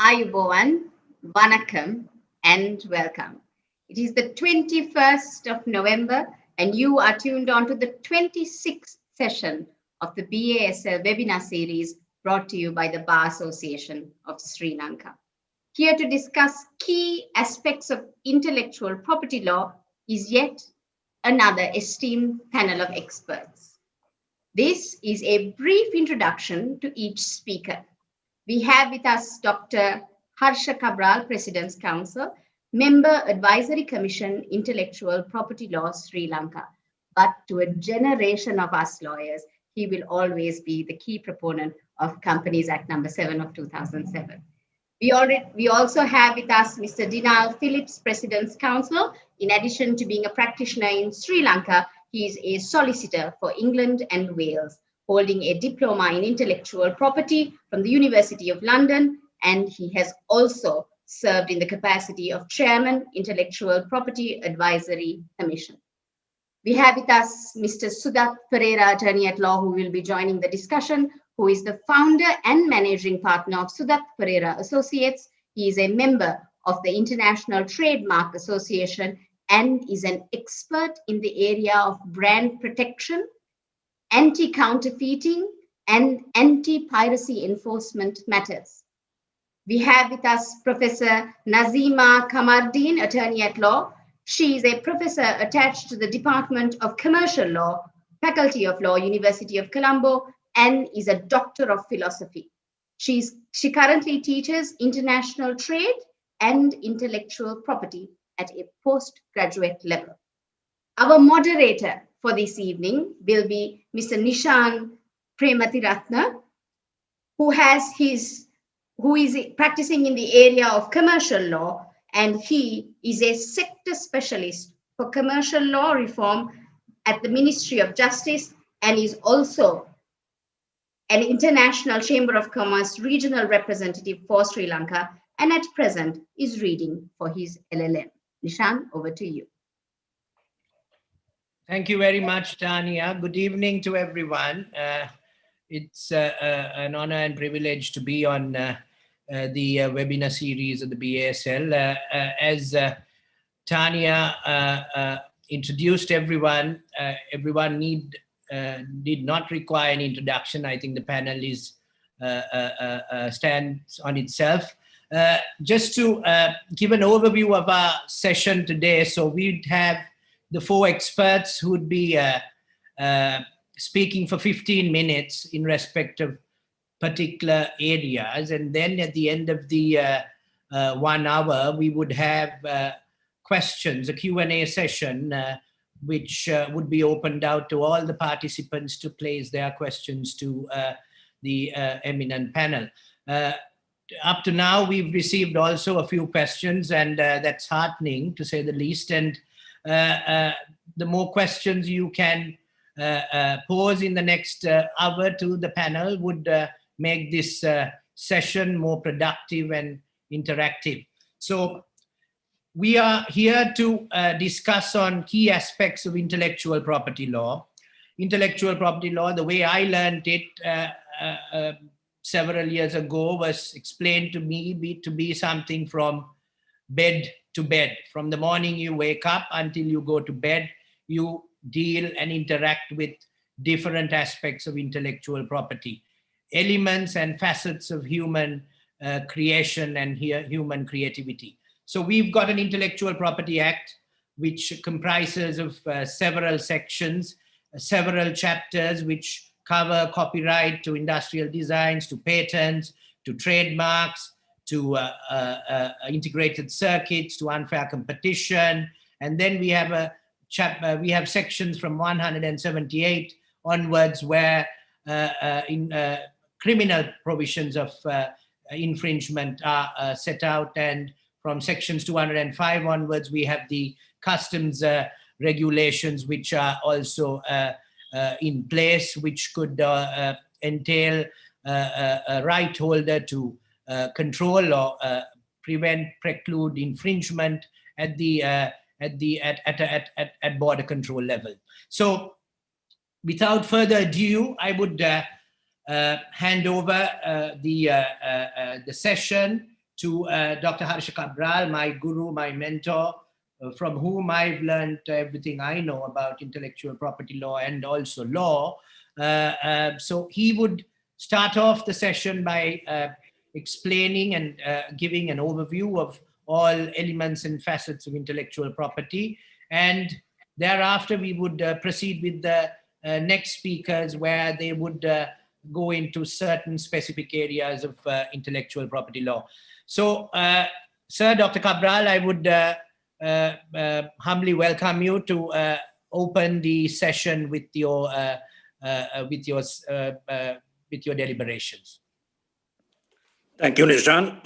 Ayubowan, Vanakkam, and welcome. It is the 21st of November, and you are tuned on to the 26th session of the BASL webinar series brought to you by the Bar Association of Sri Lanka. Here to discuss key aspects of intellectual property law is yet another esteemed panel of experts. This is a brief introduction to each speaker. We have with us Dr. Harsha Cabral, President's Counsel, Member Advisory Commission, Intellectual Property Law, Sri Lanka. But to a generation of us lawyers, he will always be the key proponent of Companies Act number 7 of 2007. We also have with us Mr. Dinal Phillips, President's Counsel. In addition to being a practitioner in Sri Lanka, he is a solicitor for England and Wales, holding a diploma in intellectual property from the University of London, and he has also served in the capacity of Chairman, Intellectual Property Advisory Commission. We have with us Mr. Sudat Pereira, attorney at law, who will be joining the discussion, who is the founder and managing partner of Sudat Pereira Associates. He is a member of the International Trademark Association and is an expert in the area of brand protection, anti-counterfeiting, and anti-piracy enforcement matters. We have with us Professor Nazima Kamardeen, attorney at law. She is a professor attached to the Department of Commercial Law, Faculty of Law, University of Colombo, and is a doctor of philosophy. She currently teaches international trade and intellectual property at a postgraduate level. Our moderator for this evening will be Mr. Nishan Premathiratna, who is practicing in the area of commercial law, and he is a sector specialist for commercial law reform at the Ministry of Justice and is also an International Chamber of Commerce regional representative for Sri Lanka, and at present is reading for his LLM. Nishan, over to you. Thank you very much, Tanya. Good evening to everyone. It's an honor and privilege to be on the webinar series of the BASL. As Tanya introduced everyone, everyone did not require an introduction. I think the panel stands on itself. Just to give an overview of our session today, so we'd have the four experts who would be speaking for 15 minutes in respect of particular areas. And then at the end of the 1 hour, we would have questions, a Q&A session, which would be opened out to all the participants to place their questions to the eminent panel. Up to now, we've received also a few questions, and that's heartening to say the least. And the more questions you can pose in the next hour to the panel would make this session more productive and interactive. So we are here to discuss on key aspects of intellectual property law. Intellectual property law, the way I learned it several years ago, was explained to me to be something from bed to bed. From the morning you wake up until you go to bed, you deal and interact with different aspects of intellectual property, elements and facets of human creation and human creativity. So we've got an Intellectual Property Act, which comprises of several sections, several chapters, which cover copyright to industrial designs, to patents, to trademarks, to integrated circuits, to unfair competition. And then we have we have sections from 178 onwards where criminal provisions of infringement are set out, and from sections 205 onwards we have the customs regulations, which are also in place, which could entail a right holder to control or prevent, preclude infringement at border control level. So, without further ado, I would hand over the session to Dr. Harsha Cabral, my guru, my mentor, from whom I've learned everything I know about intellectual property law and also law. So he would start off the session by explaining and giving an overview of all elements and facets of intellectual property. And thereafter, we would proceed with the next speakers, where they would go into certain specific areas of intellectual property law. So, Sir Dr. Cabral, I would humbly welcome you to open the session with your deliberations. Thank you, Nishan.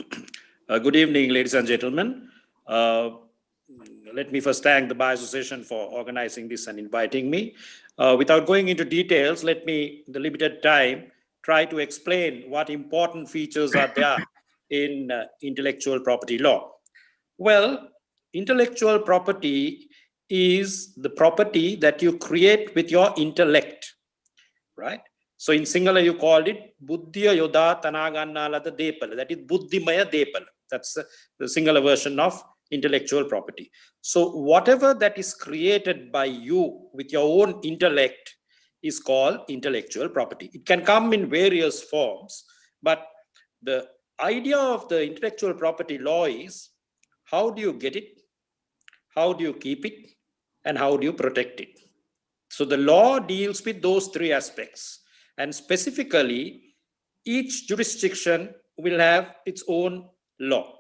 Good evening, ladies and gentlemen. Let me first thank the Bar Association for organizing this and inviting me. Without going into details, let me, in the limited time, try to explain what important features are there in intellectual property law. Well, intellectual property is the property that you create with your intellect, right? So in Sinhala, you called it Buddhiya Yoda Tanagannalada Depala. That is Buddhimaya Depala. That's the Sinhala version of intellectual property. So whatever that is created by you with your own intellect is called intellectual property. It can come in various forms, but the idea of the intellectual property law is, how do you get it? How do you keep it? And how do you protect it? So the law deals with those three aspects. And specifically, each jurisdiction will have its own law.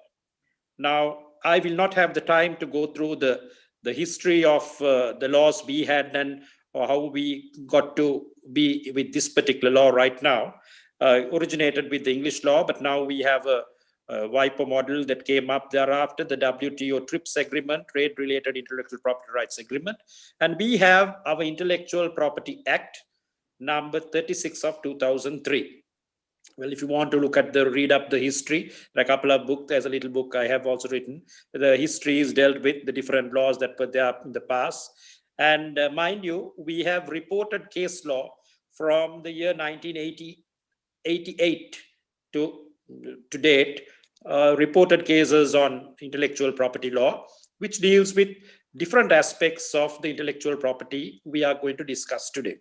Now, I will not have the time to go through the history of the laws we had and or how we got to be with this particular law right now. Originated with the English law, but now we have a WIPO model that came up thereafter, the WTO TRIPS agreement, trade-related intellectual property rights agreement. And we have our Intellectual Property Act, number 36 of 2003. Well, if you want to look at read up the history, there are a couple of books, there's a little book I have also written. The history is dealt with the different laws that were there in the past. And mind you, we have reported case law from the year 1988 to date, reported cases on intellectual property law, which deals with different aspects of the intellectual property we are going to discuss today.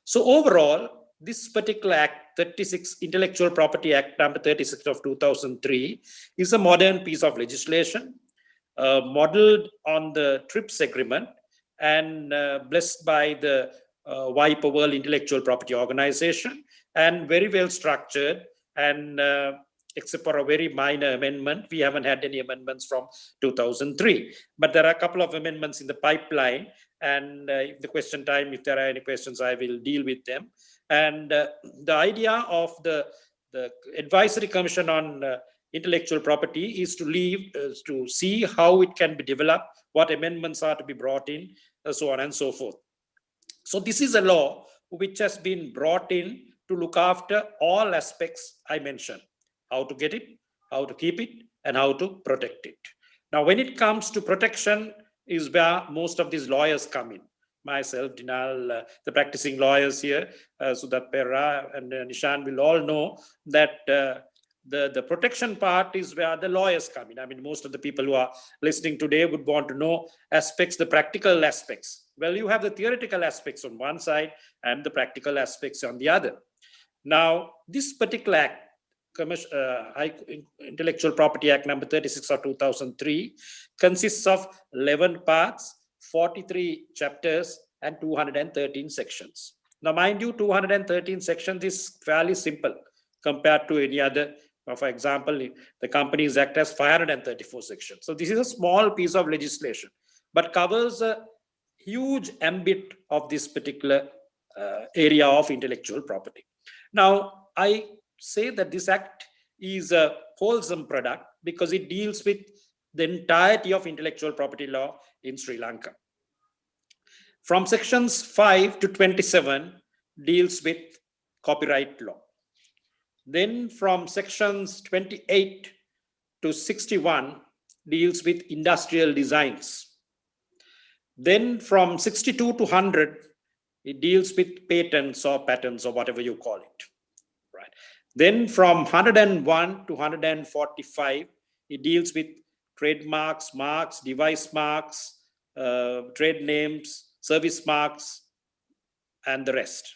So overall, this particular Act, 36, Intellectual Property Act number 36 of 2003, is a modern piece of legislation, modeled on the TRIPS agreement and blessed by the WIPO World Intellectual Property Organization, and very well structured, and except for a very minor amendment, we haven't had any amendments from 2003. But there are a couple of amendments in the pipeline, and if the question time, if there are any questions, I will deal with them. And the idea of the Advisory Commission on Intellectual Property is to to see how it can be developed, what amendments are to be brought in, so on and so forth. So this is a law which has been brought in to look after all aspects I mentioned: how to get it, how to keep it, and how to protect it. Now, when it comes to protection is where most of these lawyers come in. Myself, Dinal, the practicing lawyers here, Sudat Perra and Nishan will all know that the protection part is where the lawyers come in. I mean, most of the people who are listening today would want to know aspects, the practical aspects. Well, you have the theoretical aspects on one side and the practical aspects on the other. Now, this particular act, Intellectual Property Act number 36 of 2003, consists of 11 parts, 43 chapters, and 213 sections. Now, mind you, 213 sections is fairly simple compared to any other. For example, the Companies Act has 534 sections. So this is a small piece of legislation, but covers a huge ambit of this particular area of intellectual property. Now, I say that this act is a wholesome product because it deals with the entirety of intellectual property law in Sri Lanka. From sections 5 to 27 deals with copyright law. Then from sections 28 to 61 deals with industrial designs. Then from 62 to 100, it deals with patents or patents or whatever you call it. Right. Then from 101 to 145, It deals with trademarks, marks, device marks, trade names, service marks, and the rest.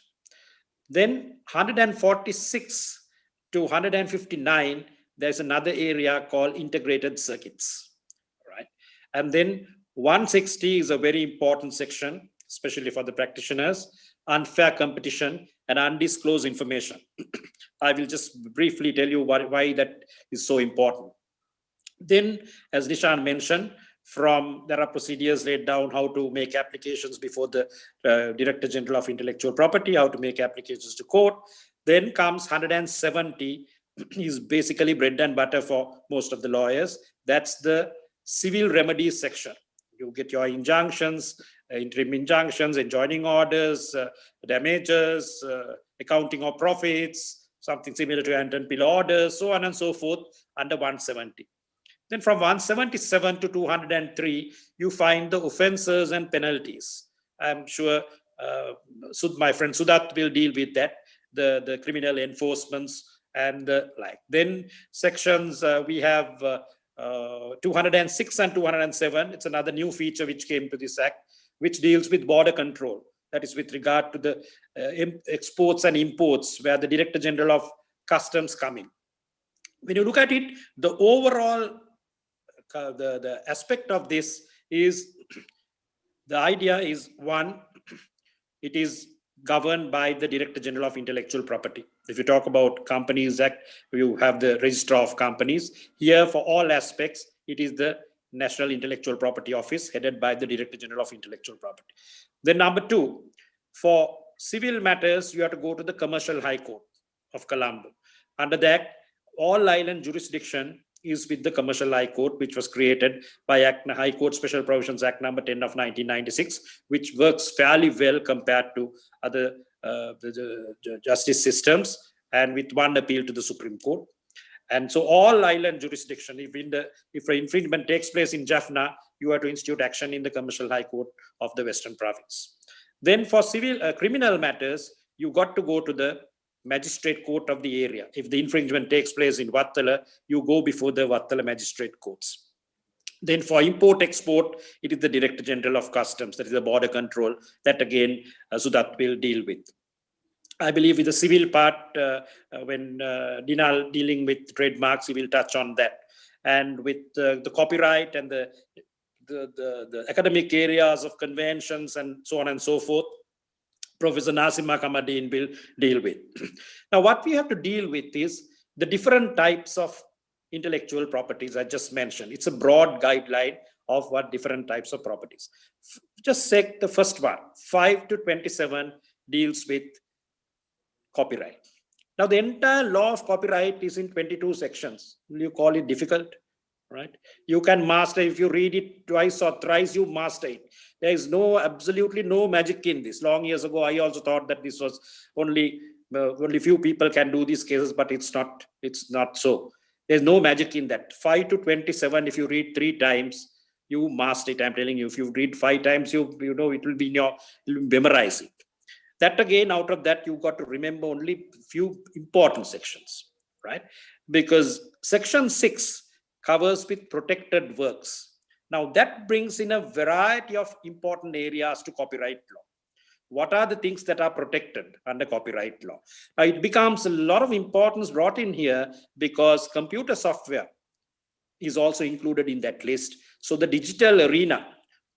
Then 146 to 159, there's another area called integrated circuits, right? And then 160 is a very important section, especially for the practitioners, unfair competition and undisclosed information. I will just briefly tell you why that is so important. Then, as Nishan mentioned, there are procedures laid down how to make applications before the Director General of Intellectual Property, how to make applications to court. Then comes 170, is basically bread and butter for most of the lawyers. That's the civil remedies section. You get your injunctions, interim injunctions, enjoining orders, damages, accounting of profits, something similar to ante-bill orders, so on and so forth, under 170. Then from 177 to 203, you find the offenses and penalties. I'm sure my friend Sudat will deal with that, the criminal enforcements and the like. Then sections, we have 206 and 207. It's another new feature which came to this act, which deals with border control. That is with regard to the exports and imports, where the Director General of Customs come in. When you look at it, the overall the aspect of this is, the idea is, one, it is governed by the Director General of Intellectual Property. If you talk about Companies Act, you have the Registrar of Companies. Here, for all aspects, it is the National Intellectual Property Office, headed by the Director General of Intellectual Property. Then number two, for civil matters, you have to go to the Commercial High Court of Colombo. Under that, all island jurisdiction is with the Commercial High Court, which was created by High Court Special Provisions Act number 10 of 1996, which works fairly well compared to other the justice systems, and with one appeal to the Supreme Court. And so all island jurisdiction, if an infringement takes place in Jaffna, you have to institute action in the Commercial High Court of the Western Province. Then for civil criminal matters, you got to go to the Magistrate Court of the area. If the infringement takes place in Vattala, you go before the Vattala Magistrate Courts. Then for import-export, it is the Director General of Customs, that is the border control, that again, Sudat will deal with. I believe with the civil part, when Dinal dealing with trademarks, he will touch on that. And with the copyright and the academic areas of conventions and so on and so forth, Professor Nasima Kamadin will deal with. Now, what we have to deal with is the different types of intellectual properties I just mentioned. It's a broad guideline of what different types of properties. Just take the first one, 5 to 27 deals with copyright. Now, the entire law of copyright is in 22 sections. Will you call it difficult? Right? You can master, if you read it twice or thrice, you master it. There is absolutely no magic in this. Long years ago, I also thought that this was only few people can do these cases, but it's not so. There's no magic in that. 5 to 27, if you read 3 times, you master it. I'm telling you, if you read 5 times, you know it will be in you'll memorize it. That again, out of that, you got to remember only few important sections, right? Because section 6 covers with protected works. Now that brings in a variety of important areas to copyright law. What are the things that are protected under copyright law? Now it becomes a lot of importance brought in here because computer software is also included in that list. So the digital arena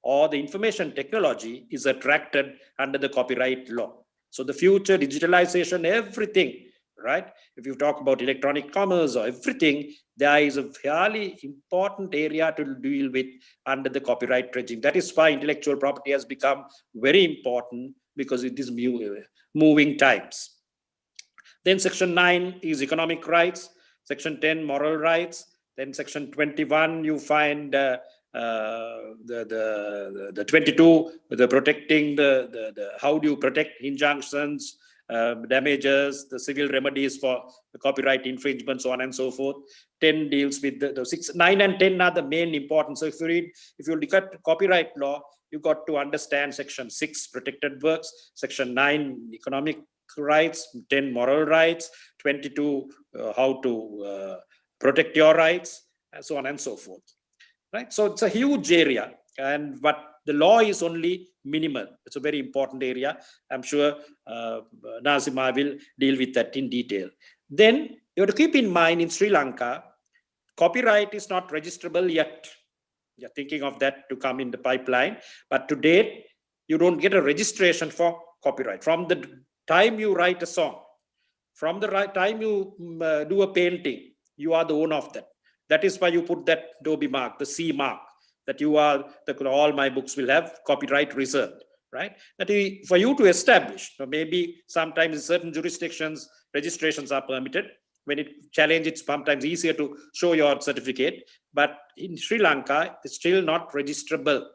or the information technology is attracted under the copyright law. So the future digitalization, everything, right? If you talk about electronic commerce or everything, there is a fairly important area to deal with under the copyright regime. That is why intellectual property has become very important, because it is moving times. Then section 9 is economic rights, section 10 moral rights, then section 21 you find the 22, the protecting the how do you protect injunctions, damages, the civil remedies for the copyright infringement, so on and so forth. 10 deals with the 6, 9 and 10 are the main important. So if you look at copyright law, you got to understand section 6, protected works, section 9, economic rights, 10, moral rights, 22, how to protect your rights, and so on and so forth. Right? So it's a huge area, but the law is only minimal. It's a very important area. I'm sure Nazima will deal with that in detail. Then you have to keep in mind, in Sri Lanka, copyright is not registrable yet. You're thinking of that to come in the pipeline, but to date, you don't get a registration for copyright. From the time you write a song, from the time you do a painting, you are the owner of that. That is why you put that Adobe mark, the C mark, that you are, all my books will have copyright reserved, right? That is for you to establish. So maybe sometimes in certain jurisdictions, registrations are permitted. When it challenge, it's sometimes easier to show your certificate. But in Sri Lanka, it's still not registrable.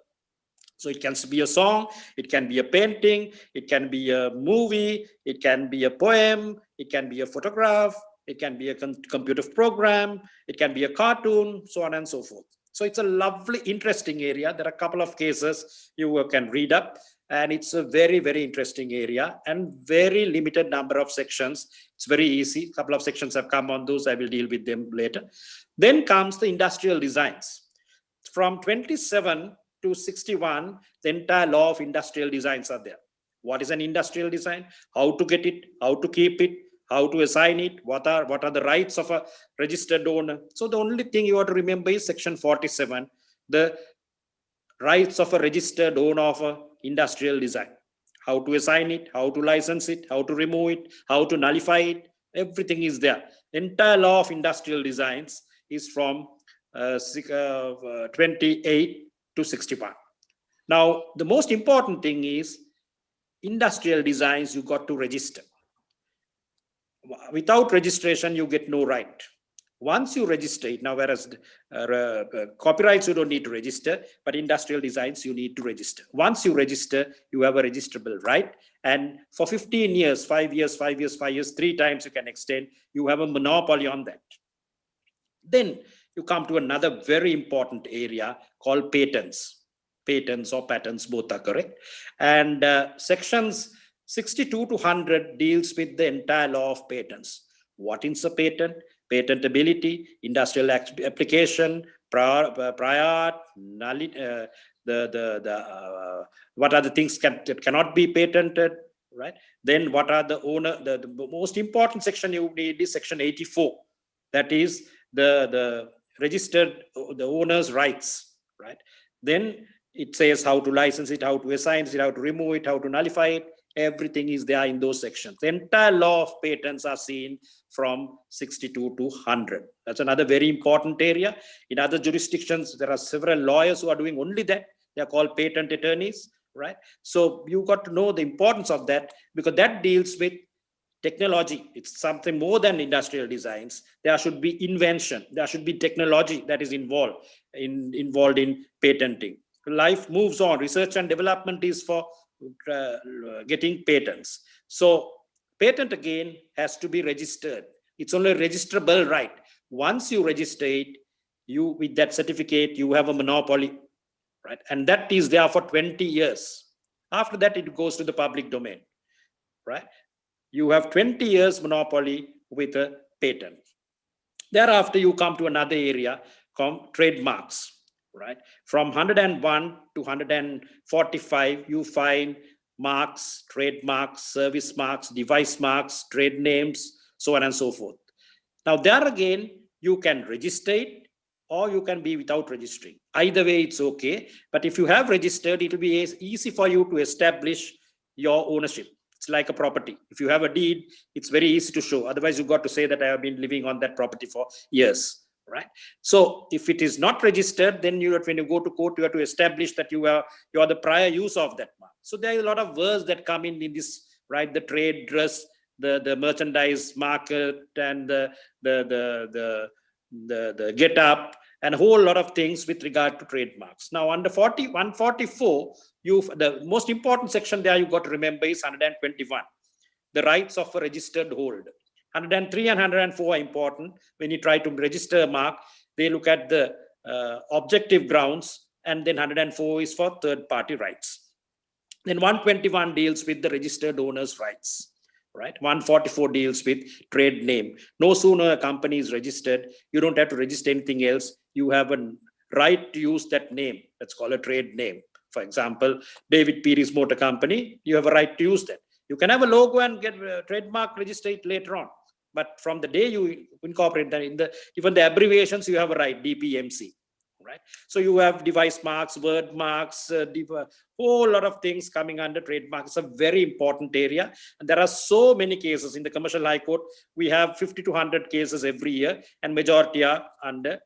So it can be a song, it can be a painting, it can be a movie, it can be a poem, it can be a photograph, it can be a computer program, it can be a cartoon, so on and so forth. So it's a lovely, interesting area. There are a couple of cases you can read up, and it's a very, very interesting area and very limited number of sections. It's very easy. A couple of sections have come on those. I will deal with them later. Then comes the industrial designs. From 27 to 61, the entire law of industrial designs are there. What is an industrial design? How to get it? How to keep it? How to assign it? What are the rights of a registered owner? So the only thing you have to remember is section 47, the rights of a registered owner of an industrial design. How to assign it, how to license it, how to remove it, how to nullify it, everything is there. The entire law of industrial designs is from 28 to 61. Now, the most important thing is industrial designs you got to register. Without registration, you get no right. Once you register it, now whereas copyrights you don't need to register, but industrial designs you need to register. Once you register, you have a registrable right. And for 15 years, 5 years, 5 years, 5 years, 3 times you can extend, you have a monopoly on that. Then you come to another very important area called patents. Patents or patents, both are correct. And sections 62 to 100 deals with the entire law of patents. What is a patent? Patentability, industrial application, prior art, what are the things that cannot be patented, right? Then what are the owner? The most important section you need is section 84. That is the registered, the owner's rights, right? Then it says how to license it, how to assign it, how to remove it, how to nullify it. Everything is there in those sections. The entire law of patents are seen from 62 to 100. That's another very important area. In other jurisdictions, there are several lawyers who are doing only that. They are called patent attorneys, right? So you got to know the importance of that, because that deals with technology. It's something more than industrial designs. There should be invention. There should be technology that is involved in patenting. Life moves on. Research and development is for getting patents. So patent again has to be registered. It's only a registrable right. Once you register it, you with that certificate, you have a monopoly, right? And that is there for 20 years. After that, it goes to the public domain, right? You have 20 years monopoly with a patent. Thereafter, you come to another area called trademarks, right? From 101 to 145, you find marks, trademarks, service marks, device marks, trade names, so on and so forth. Now, there again, you can register it or you can be without registering. Either way, it's okay. But if you have registered, it will be easy for you to establish your ownership. It's like a property. If you have a deed, it's very easy to show. Otherwise, you've got to say that I have been living on that property for years, right? So if it is not registered, then when you go to court, you have to establish that you are the prior use of that mark. So there are a lot of words that come in this, right? The trade dress, the merchandise market, and the get up, and a whole lot of things with regard to trademarks. Now, under 144, the most important section there you got to remember is 121, the rights of a registered holder. 103 and 104 are important. When you try to register a mark, they look at the objective grounds, and then 104 is for third-party rights. Then 121 deals with the registered owner's rights. Right, 144 deals with trade name. No sooner a company is registered, you don't have to register anything else. you have a right to use that name. That's called a trade name. For example, David Peary's Motor Company, you have a right to use that. You can have a logo and get a trademark registered later on. But from the day you incorporate that, even the abbreviations, you have a right, DPMC. Right? So you have device marks, word marks, whole lot of things coming under trademark. It's a very important area. And there are so many cases in the Commercial High Court. We have 50 to 100 cases every year, and majority are under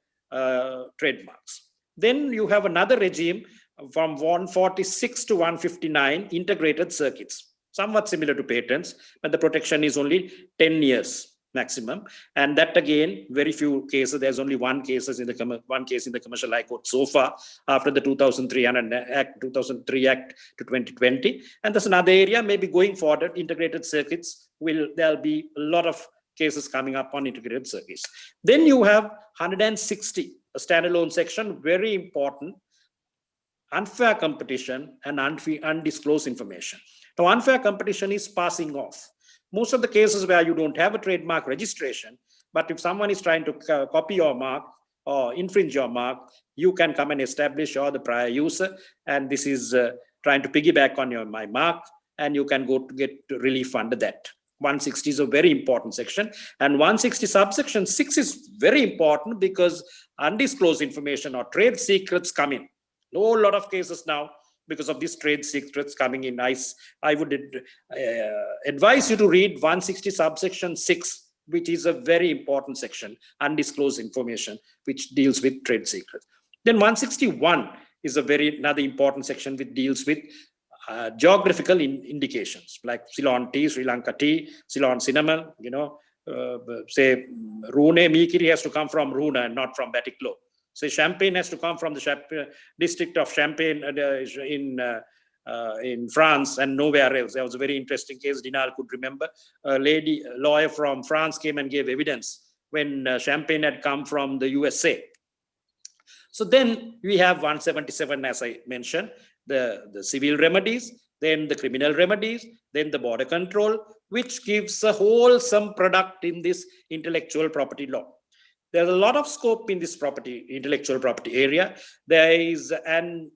trademarks. Then you have another regime from 146 to 159, integrated circuits, somewhat similar to patents, but the protection is only 10 years maximum. And that again, very few cases. There's only one case in the Commercial High Court so far after the 2003 Act to 2020. And there's another area, maybe going forward, integrated circuits there'll be a lot of cases coming up on integrated circuits. Then you have 160, a standalone section, very important, unfair competition and undisclosed information. Now, unfair competition is passing off. Most of the cases where you don't have a trademark registration, but if someone is trying to copy your mark or infringe your mark, you can come and establish you're the prior user, and this is trying to piggyback on my mark, and you can go to get relief under that. 160 is a very important section, and 160 subsection 6 is very important because undisclosed information or trade secrets come in. A whole lot of cases now because of these trade secrets coming in. I would advise you to read 160 subsection 6, which is a very important section, undisclosed information, which deals with trade secrets. Then 161 is another important section which deals with geographical indications like Ceylon tea, Sri Lanka tea, Ceylon cinnamon, say Rune Mikiri has to come from Runa and not from Batticlo. So Champagne has to come from the district of Champagne in France and nowhere else. There was a very interesting case Dinal could remember. A lawyer from France came and gave evidence when Champagne had come from the USA. So then we have 177, as I mentioned, the civil remedies, then the criminal remedies, then the border control, which gives a wholesome product in this intellectual property law. There's a lot of scope in this intellectual property area. There is, I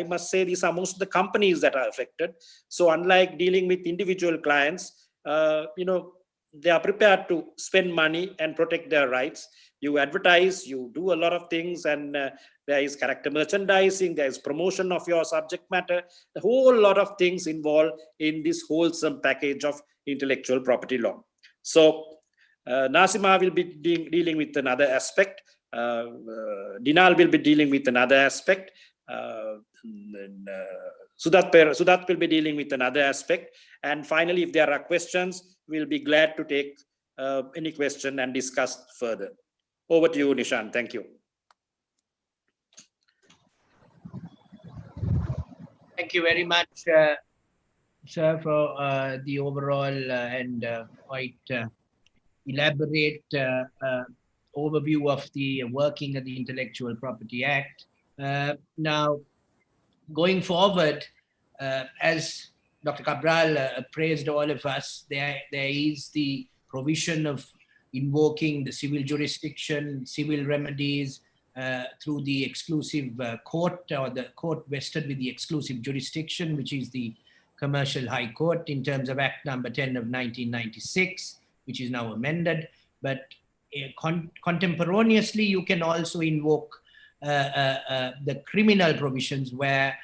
must say, these are most of the companies that are affected. So unlike dealing with individual clients, they are prepared to spend money and protect their rights. You advertise, you do a lot of things, and there is character merchandising, there is promotion of your subject matter, a whole lot of things involved in this wholesome package of intellectual property law. So Nasima will be dealing with another aspect. Dinal will be dealing with another aspect. Sudat will be dealing with another aspect. And finally, if there are questions, we'll be glad to take any question and discuss further. Over to you, Nishan. Thank you. Thank you very much, sir, for the overall and quite elaborate overview of the working of the Intellectual Property Act. Now, going forward, as Dr. Cabral praised all of us, there is the provision of invoking the civil jurisdiction, civil remedies through the exclusive court, or the court vested with the exclusive jurisdiction, which is the Commercial High Court in terms of Act number 10 of 1996, which is now amended. But contemporaneously, you can also invoke the criminal provisions where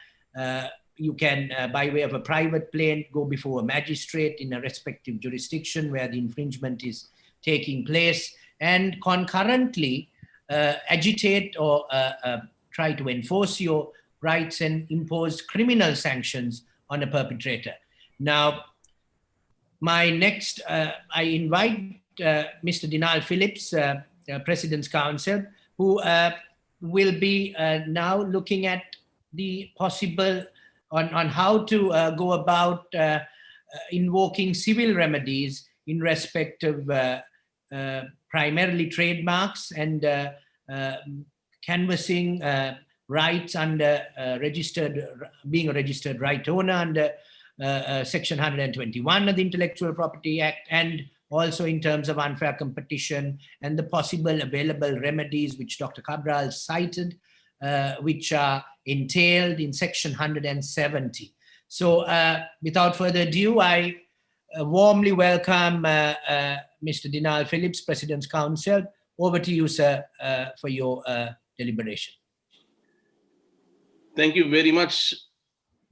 you can, by way of a private plaint, go before a magistrate in a respective jurisdiction where the infringement is taking place, and concurrently agitate or try to enforce your rights and impose criminal sanctions on a perpetrator. Now, my next, I invite Mr. Dinal Phillips, President's Counsel, who will be now looking at the possible on how to go about invoking civil remedies in respect of primarily trademarks and canvassing rights under being a registered right owner under Section 121 of the Intellectual Property Act, and also in terms of unfair competition and the possible available remedies which Dr. Cabral cited, which are entailed in section 170. So without further ado, I warmly welcome Mr. Dinal Phillips, President's Counsel. Over to you, sir, for your deliberation. Thank you very much,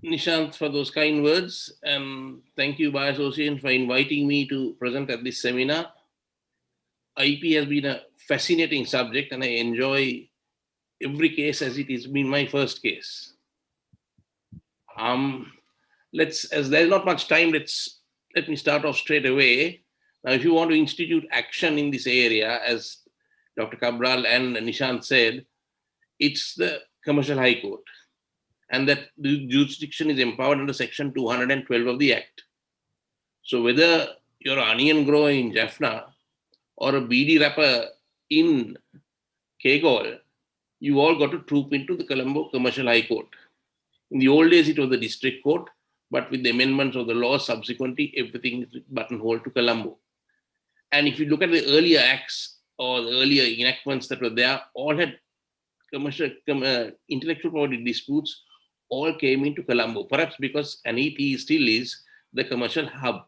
Nishant, for those kind words. And thank you, Bar Association, for inviting me to present at this seminar. IP has been a fascinating subject, and I enjoy every case as it has been my first case. As there's not much time, let me start off straight away. Now, if you want to institute action in this area, as Dr. Cabral and Nishant said, it's the Commercial High Court, and that the jurisdiction is empowered under section 212 of the Act. So whether you're an onion grower in Jaffna or a BD wrapper in Kegol, you all got to troop into the Colombo Commercial High Court. In the old days, it was the district court, but with the amendments of the law, subsequently, everything is buttonhole to Colombo. And if you look at the earlier acts or the earlier enactments that were there, all had intellectual property disputes, all came into Colombo, perhaps because NET still is the commercial hub.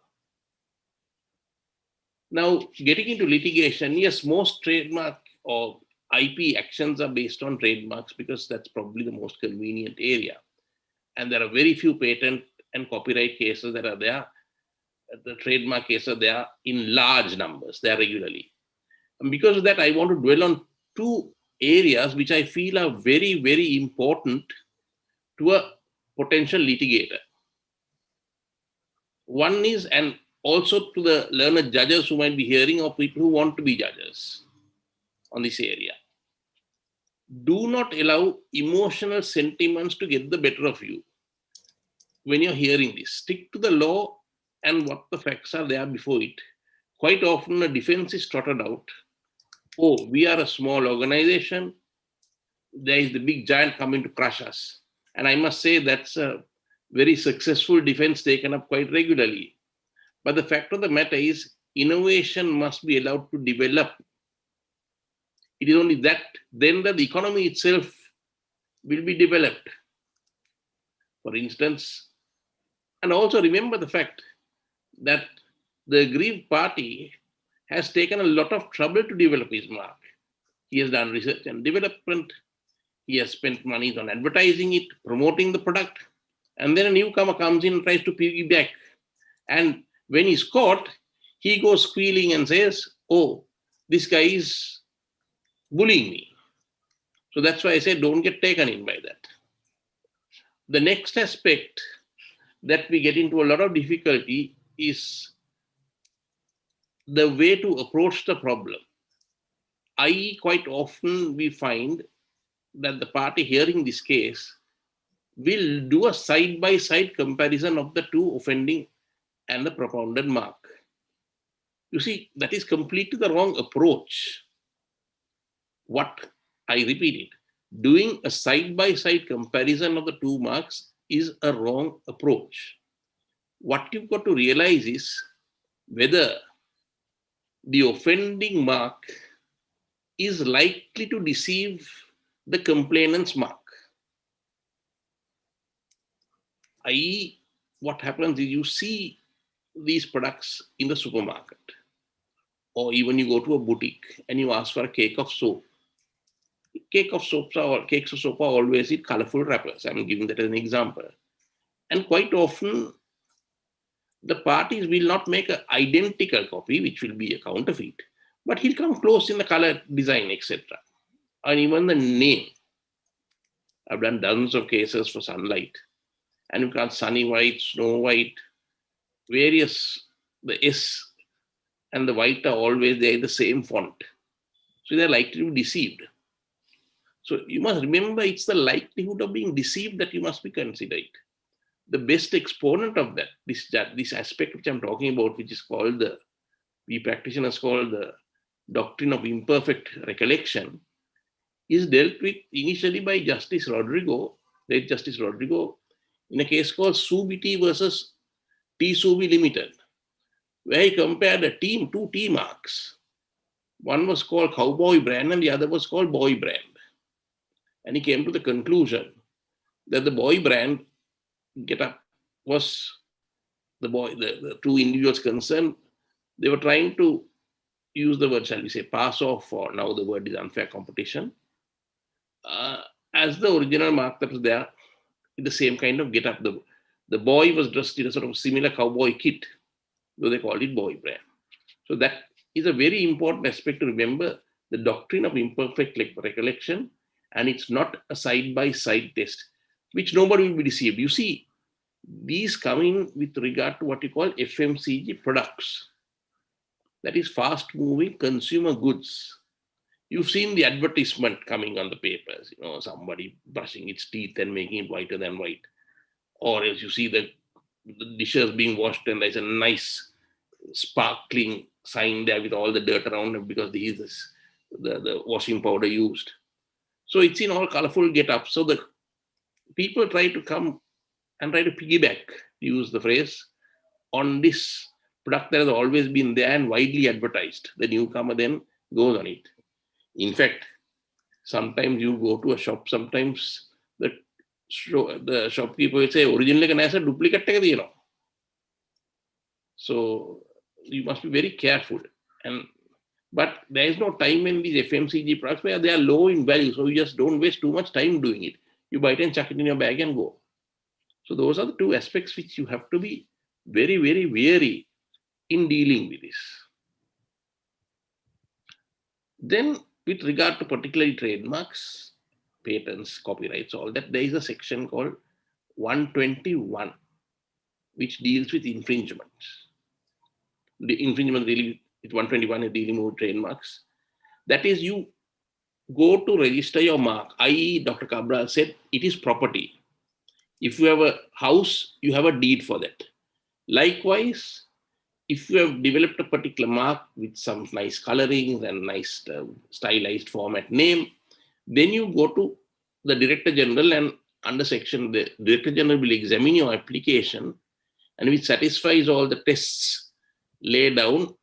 Now, getting into litigation, yes, most trademark or IP actions are based on trademarks because that's probably the most convenient area. And there are very few patent and copyright cases that are there. The trademark cases are there in large numbers, there regularly. And because of that, I want to dwell on two areas which I feel are very, very important to a potential litigator. One is, and also to the learned judges who might be hearing, or people who want to be judges on this area. Do not allow emotional sentiments to get the better of you when you're hearing this. Stick to the law and what the facts are there before it. Quite often a defense is trotted out. Oh, we are a small organization. There is the big giant coming to crush us. And I must say that's a very successful defense taken up quite regularly. But the fact of the matter is, innovation must be allowed to develop. It is only that, then that the economy itself will be developed. For instance, and also remember the fact that the aggrieved party has taken a lot of trouble to develop his mark. He has done research and development. He has spent money on advertising it, promoting the product. And then a newcomer comes in and tries to piggyback. And when he's caught, he goes squealing and says, oh, this guy is bullying me. So that's why I say don't get taken in by that. The next aspect that we get into a lot of difficulty is the way to approach the problem. I.e., quite often we find that the party hearing this case will do a side-by-side comparison of the two offending and the propounded mark. You see, that is completely the wrong approach. What, I repeat it, doing a side-by-side comparison of the two marks is a wrong approach. What you've got to realize is whether the offending mark is likely to deceive the complainant's mark. I.e., what happens is you see these products in the supermarket, or even you go to a boutique and you ask for a cake of soap. Cakes of soap are always in colorful wrappers. I'm giving that as an example. And quite often, the parties will not make an identical copy, which will be a counterfeit, but he'll come close in the color, design, etc. And even the name. I've done dozens of cases for Sunlight. And you've got Sunny White, Snow White, various, the S and the white are always there in the same font. So they're likely to be deceived. So you must remember it's the likelihood of being deceived that you must be considered. The best exponent of that, this aspect which I'm talking about, which is called we practitioners call the Doctrine of Imperfect Recollection, is dealt with initially by Justice Rodrigo, late Justice Rodrigo, in a case called Subiti versus T. Subi Limited. where he compared two T marks. One was called cowboy brand and the other was called boy brand. And he came to the conclusion that the boy brand getup was the two individuals concerned. They were trying to use the word, shall we say, pass off, or now the word is unfair competition, as the original mark that was there in the same kind of getup. The boy was dressed in a sort of similar cowboy kit, though they called it boy brand. So that is a very important aspect to remember, the doctrine of imperfect recollection, and it's not a side-by-side test, which nobody will be deceived. You see, these come in with regard to what you call FMCG products. That is fast-moving consumer goods. You've seen the advertisement coming on the papers, somebody brushing its teeth and making it whiter than white. Or else you see the dishes being washed and there's a nice sparkling sign there with all the dirt around it because this is the washing powder used. So it's in all colorful get-ups. So the people try to come and try to piggyback, use the phrase, on this product that has always been there and widely advertised. The newcomer then goes on it. In fact, sometimes you go to a shop, sometimes the shopkeeper will say, originally can I say duplicate, So you must be very careful. But there is no time when these FMCG products where they are low in value, so you just don't waste too much time doing it. You buy it and chuck it in your bag and go. So those are the two aspects which you have to be very, very wary in dealing with this. Then with regard to particularly trademarks, patents, copyrights, all that, there is a section called 121, which deals with infringements. The infringement really, it's 121 is dealing with trademarks. That is, you go to register your mark, i.e. Dr. Cabral said, it is property. If you have a house, you have a deed for that. Likewise, if you have developed a particular mark with some nice colorings and nice stylized format name, then you go to the Director General, and under section, the Director General will examine your application, and which satisfies all the tests laid down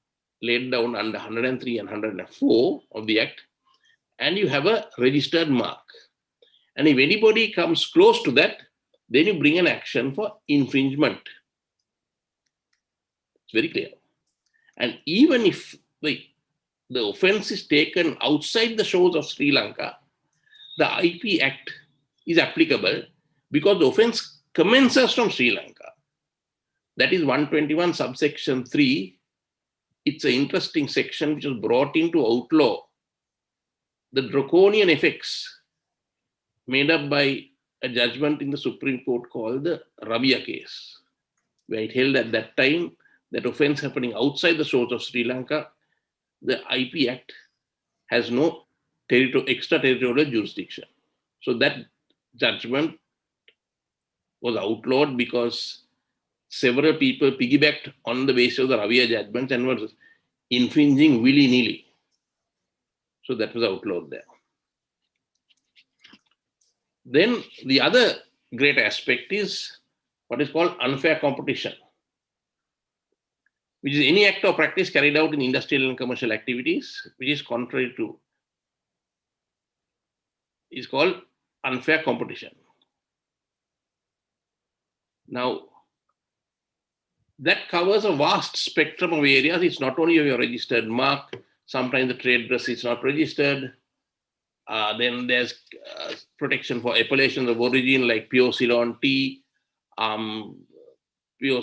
under 103 and 104 of the Act, and you have a registered mark. And if anybody comes close to that, then you bring an action for infringement. It's very clear. And even if the offense is taken outside the shores of Sri Lanka, the IP Act is applicable because the offense commences from Sri Lanka. That is 121 subsection 3. It's an interesting section which was brought in to outlaw the draconian effects made up by a judgment in the Supreme Court called the Rabia case, where it held at that time that offense happening outside the shores of Sri Lanka, the IP Act has no extraterritorial jurisdiction. So that judgment was outlawed because several people piggybacked on the basis of the Rabia judgments and were infringing willy-nilly. So that was outlawed there. Then the other great aspect is what is called unfair competition, which is any act or practice carried out in industrial and commercial activities, which is contrary to, is called unfair competition. Now, that covers a vast spectrum of areas. It's not only your registered mark, sometimes the trade dress is not registered. Then there's protection for appellations of origin like pure Ceylon tea, pure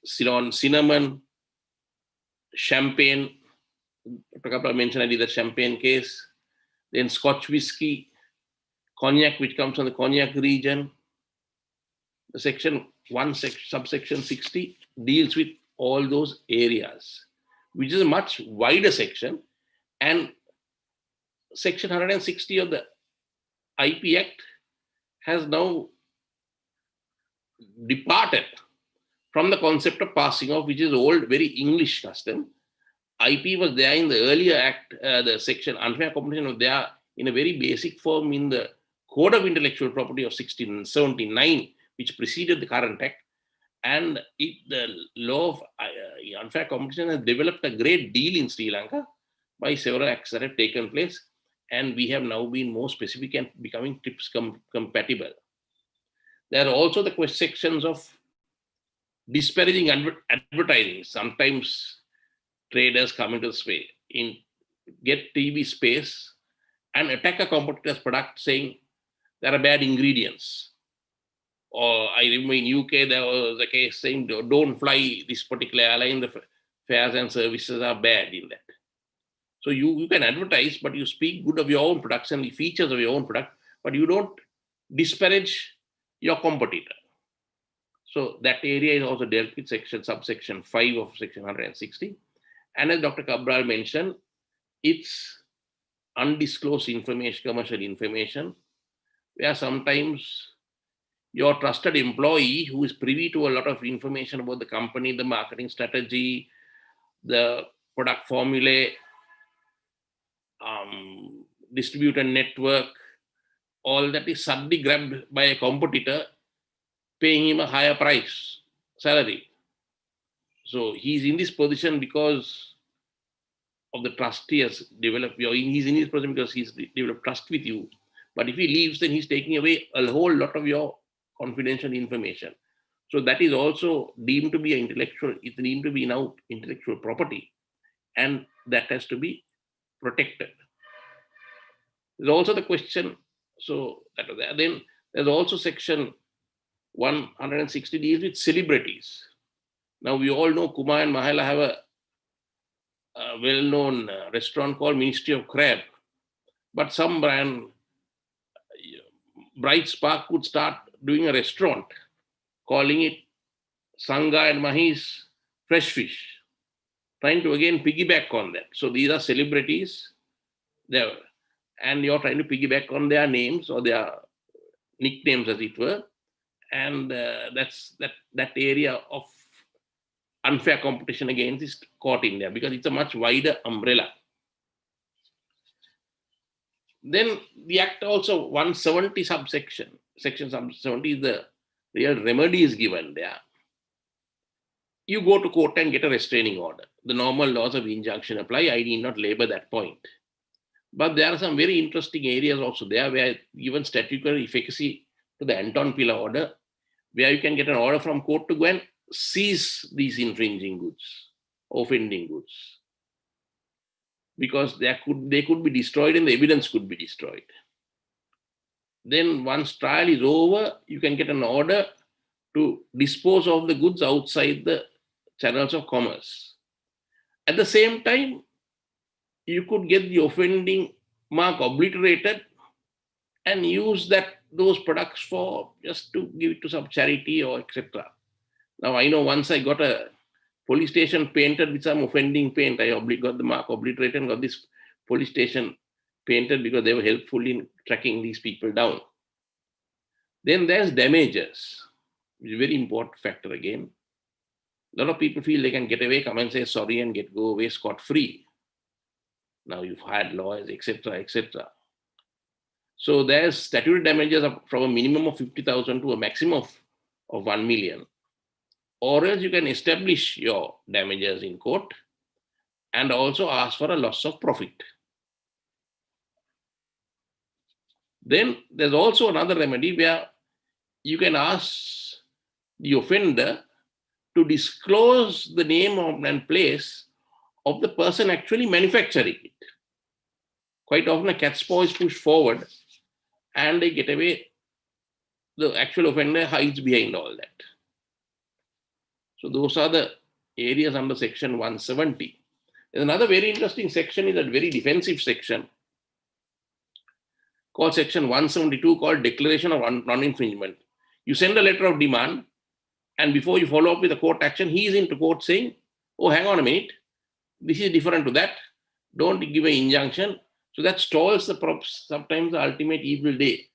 Ceylon cinnamon, champagne. Dr. Kapla mentioned I did the champagne case. Then Scotch whiskey, cognac, which comes from the cognac region. The section 1, subsection 60 deals with all those areas, which is a much wider section. And section 160 of the IP Act has now departed from the concept of passing off, which is old, very English custom. IP was there in the earlier Act, the section unfair competition was there in a very basic form in the Code of Intellectual Property of 1679, which preceded the current Act. And the law of unfair competition has developed a great deal in Sri Lanka by several acts that have taken place. And we have now been more specific and becoming TRIPS compatible. There are also the sections of disparaging advertising. Sometimes traders come into the space, get TV space and attack a competitor's product saying there are bad ingredients. Or I remember in UK, there was a case saying, don't fly this particular airline, the fares and services are bad in that. So you can advertise, but you speak good of your own products and the features of your own product, but you don't disparage your competitor. So that area is also dealt with subsection 5 of section 160. And as Dr. Cabral mentioned, it's undisclosed information, commercial information, where sometimes your trusted employee who is privy to a lot of information about the company, the marketing strategy, the product formulae, distributor network, all that is suddenly grabbed by a competitor, paying him a higher price, salary. So he's in this position because of the trust he has developed. He's in this position because he's developed trust with you. But if he leaves, then he's taking away a whole lot of your confidential information. So that is also deemed to be an intellectual, it's deemed to be now intellectual property. And that has to be protected. There's also the question, so that was there. Then there's also section 160 deals with celebrities. Now we all know Kumar and Mahela have a well-known restaurant called Ministry of Crab, but some brand, Bright Spark, could start doing a restaurant, calling it Sangha and Mahi's Fresh Fish, trying to again piggyback on that. So these are celebrities there, and you're trying to piggyback on their names or their nicknames, as it were. And that's that area of unfair competition against is caught in there because it's a much wider umbrella. Then the Act also 170 subsection, section 170 is the real remedy is given there. You go to court and get a restraining order. The normal laws of injunction apply. I need not labor that point. But there are some very interesting areas also there where given statutory efficacy to the Anton Pillar order, where you can get an order from court to go and seize these infringing goods, offending goods, because they could be destroyed and the evidence could be destroyed. Then once trial is over, you can get an order to dispose of the goods outside the channels of commerce. At the same time, you could get the offending mark obliterated and use those products for just to give it to some charity or etc. Now I know once I got a police station painted with some offending paint. I got the mark obliterated and got this police station painted because they were helpful in tracking these people down. Then there's damages, which is a very important factor again. A lot of people feel they can get away, come and say sorry and go away scot-free. Now you've hired lawyers, etc., etc. So there's statutory damages from a minimum of 50,000 to a maximum of 1 million. Or else you can establish your damages in court and also ask for a loss of profit. Then there's also another remedy where you can ask the offender to disclose the name and place of the person actually manufacturing it. Quite often a cat's paw is pushed forward and they get away. The actual offender hides behind all that. So those are the areas under section 170. There's another very interesting section, is a very defensive section called section 172 called Declaration of Non-Infringement. You send a letter of demand and before you follow up with a court action, he is into court saying, oh, hang on a minute, this is different to that. Don't give an injunction. So that stalls sometimes the ultimate evil day.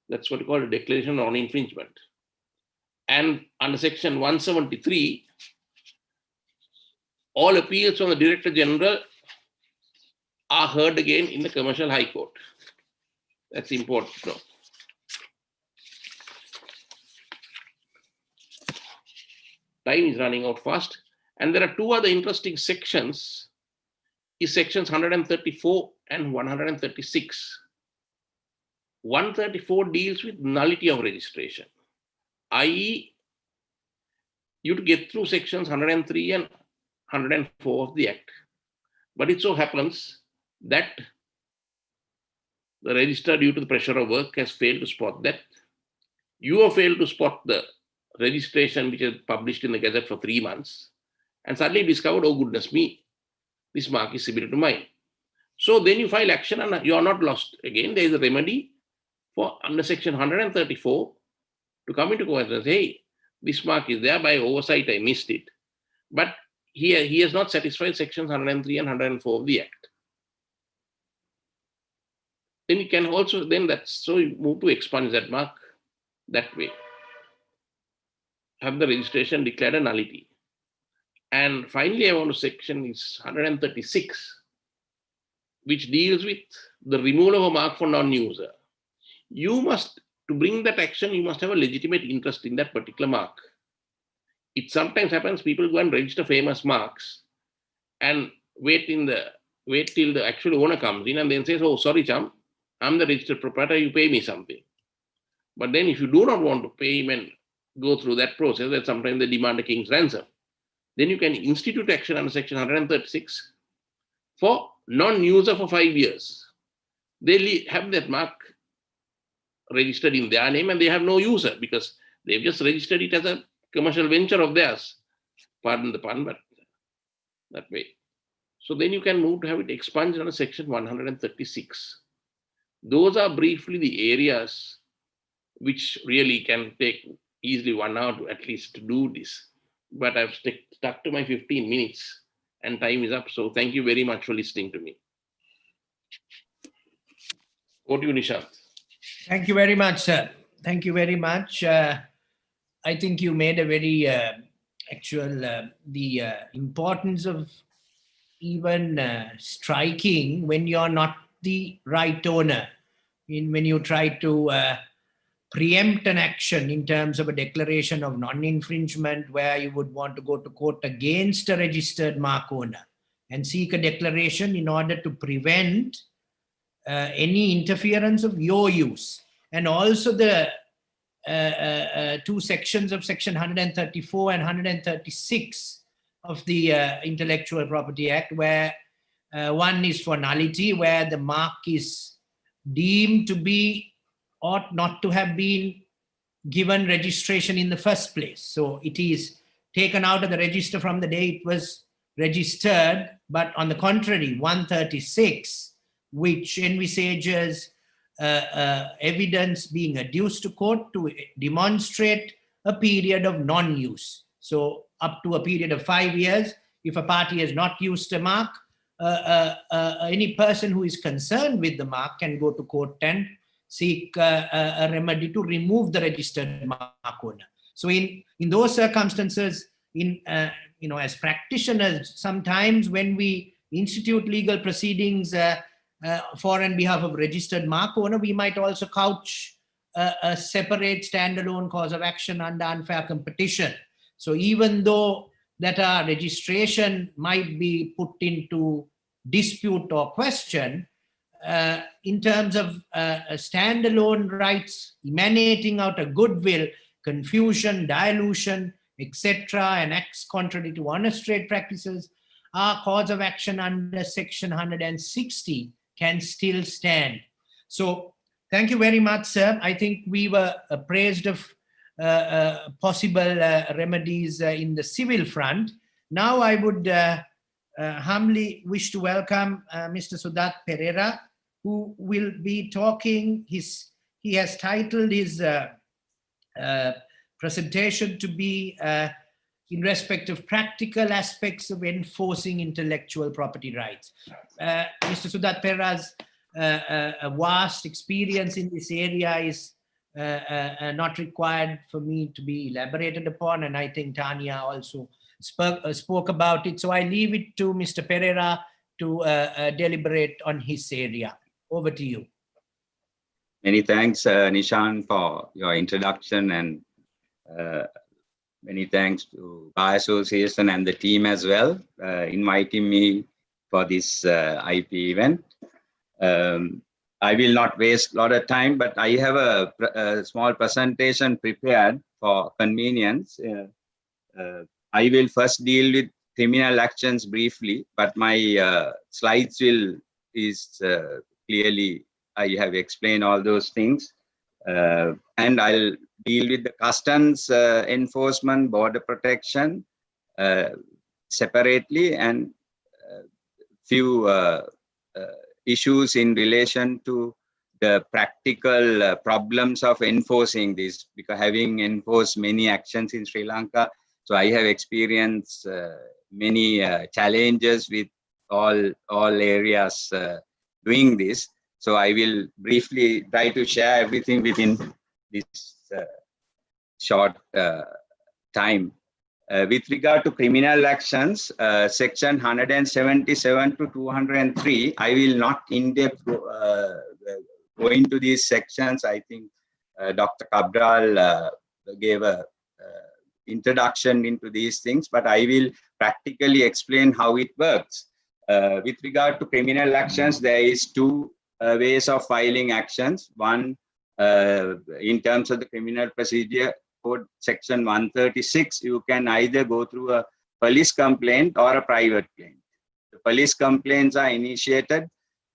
That's what we call a declaration of non-infringement. And under section 173, all appeals from the Director General are heard again in the Commercial High Court. That's important to know. time is running out fast. And there are two other interesting sections, is sections 134 and 136. 134 deals with nullity of registration, i.e., you to get through sections 103 and 104 of the Act. But it so happens that the registrar, due to the pressure of work, has failed to spot that. You have failed to spot the registration which is published in the Gazette for 3 months, and suddenly discovered, oh goodness me, this mark is similar to mine. So then you file action and you are not lost. Again, there is a remedy for under section 134 to come into court and say, hey, this mark is there, by oversight I missed it. But he has not satisfied sections 103 and 104 of the Act. Then you can also, so you move to expunge that mark that way. Have the registration declared a nullity. And finally, I want to section is 136, which deals with the removal of a mark for non-user. You must, to bring that action, you must have a legitimate interest in that particular mark. It sometimes happens people go and register famous marks and wait till the actual owner comes in and then says, oh, sorry, chum, I'm the registered proprietor, you pay me something. But then if you do not want to pay him and go through that process, that sometimes they demand a king's ransom, then you can institute action under section 136 for non-user for 5 years. They have that mark registered in their name and they have no user because they've just registered it as a commercial venture of theirs. Pardon the pun, but that way. So then you can move to have it expunged under section 136. Those are briefly the areas which really can take easily 1 hour to at least to do this. But I've stuck to my 15 minutes and time is up. So thank you very much for listening to me. Over to you, Nishant. Thank you very much, sir. Thank you very much. I think you made a very the importance of even striking when you're not the right owner, when you try to preempt an action in terms of a declaration of non-infringement where you would want to go to court against a registered mark owner and seek a declaration in order to prevent any interference of your use. And also the 2 sections of section 134 and 136 of the Intellectual Property Act, where one is for nullity, where the mark is deemed to be ought not to have been given registration in the first place. So it is taken out of the register from the day it was registered. But on the contrary, 136, which envisages evidence being adduced to court to demonstrate a period of non-use. So up to a period of 5 years, if a party has not used a mark, any person who is concerned with the mark can go to court and seek a remedy to remove the registered mark owner. So in those circumstances, as practitioners, sometimes when we institute legal proceedings for and behalf of registered mark owner, we might also couch a separate standalone cause of action under unfair competition. So even though that our registration might be put into dispute or question, in terms of standalone rights emanating out of goodwill, confusion, dilution, etc., and acts contrary to honest trade practices, our cause of action under section 160 can still stand. So thank you very much, sir. I think we were appraised of possible remedies in the civil front. Now I would humbly wish to welcome Mr. Sudat Pereira, who will be talking. He has titled his presentation to be in respect of practical aspects of enforcing intellectual property rights. Mr. Sudat Pereira's a vast experience in this area is not required for me to be elaborated upon, and I think Tanya also spoke about it. So I leave it to Mr. Pereira to deliberate on his area. Over to you. Many thanks, Nishan, for your introduction and Many thanks to Bar Association and the team as well, inviting me for this IP event. I will not waste a lot of time, but I have a small presentation prepared for convenience. I will first deal with criminal actions briefly, but my slides is clearly, I have explained all those things. And I'll deal with the customs enforcement, border protection separately, and few issues in relation to the practical problems of enforcing this, because having enforced many actions in Sri Lanka, so I have experienced many challenges with all areas doing this. So I will briefly try to share everything within this short time. With regard to criminal actions, section 177 to 203, I will not in-depth go into these sections. I think Dr. Cabral gave a introduction into these things, but I will practically explain how it works. With regard to criminal actions, there is two ways of filing actions. One, in terms of the criminal procedure code section 136, you can either go through a police complaint or a private claim. The police complaints are initiated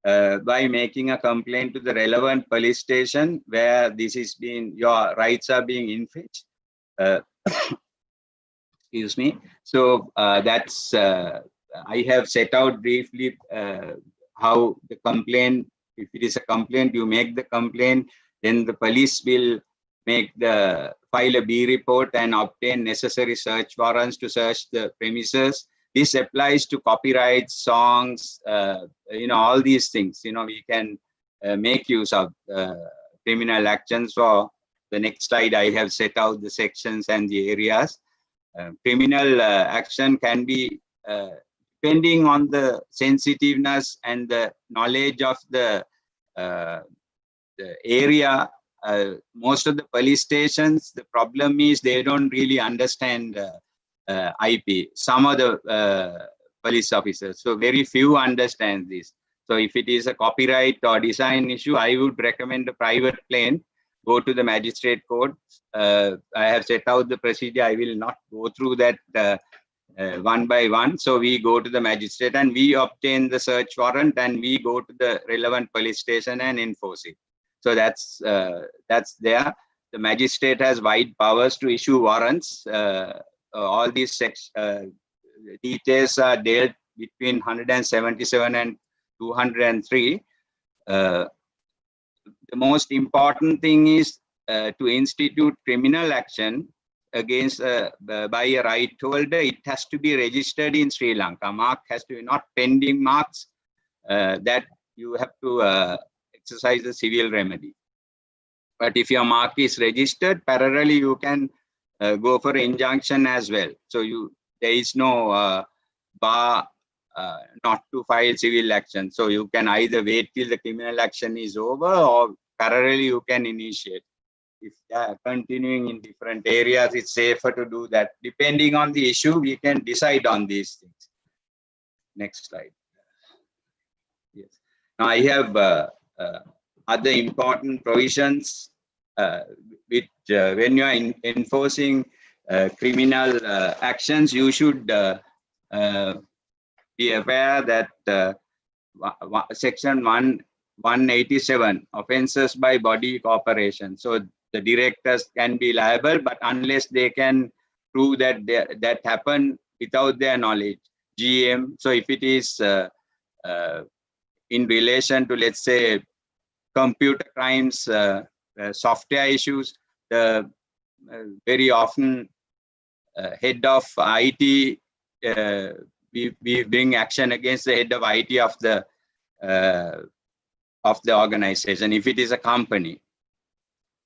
by making a complaint to the relevant police station where this is being, your rights are being infringed. Excuse me. So that's, I have set out briefly how the complaint, if it is a complaint, you make the complaint, then the police will file a B report and obtain necessary search warrants to search the premises. This applies to copyright, songs, all these things. We can make use of criminal actions. For the next slide, I have set out the sections and the areas. Criminal action can be, depending on the sensitiveness and the knowledge of the area. Most of the police stations, the problem is they don't really understand IP. Some of the police officers, so very few understand this. So if it is a copyright or design issue, I would recommend a private claim. Go to the magistrate court. I have set out the procedure. I will not go through that one by one. So we go to the magistrate and we obtain the search warrant and we go to the relevant police station and enforce it. So that's there. The magistrate has wide powers to issue warrants. All these details are dealt between 177 and 203. The most important thing is to institute criminal action against by a right holder. It has to be registered in Sri Lanka. Mark has to be not pending marks that you have to exercise a civil remedy. But if your mark is registered, parallelly you can go for injunction as well. So there is no bar not to file civil action. So you can either wait till the criminal action is over or parallelly you can initiate. If they are continuing in different areas, it's safer to do that. Depending on the issue, we can decide on these things. Next slide. Yes. Now I have other important provisions which when you are enforcing criminal actions, you should be aware that section 187, offenses by body corporation. So the directors can be liable, but unless they can prove that that happened without their knowledge. GM, so if it is in relation to, let's say, computer crimes, software issues, very often head of IT, we bring action against the head of IT of the organization, if it is a company.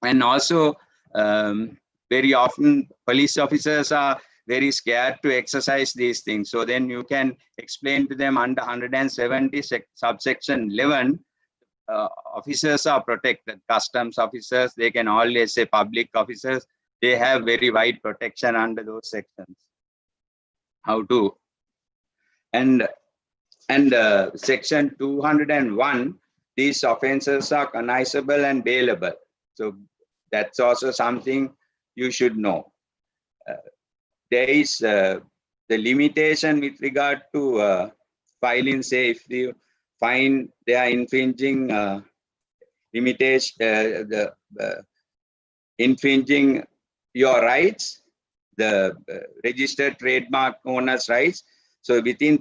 And also, very often police officers are very scared to exercise these things. So then you can explain to them under 170 subsection 11, officers are protected. Customs officers, they can always say public officers, they have very wide protection under those sections. How to, and section 201, these offenses are cognizable and bailable. So that's also something you should know. There is the limitation with regard to filing, say if you find they are infringing infringing your rights, the registered trademark owner's rights. So within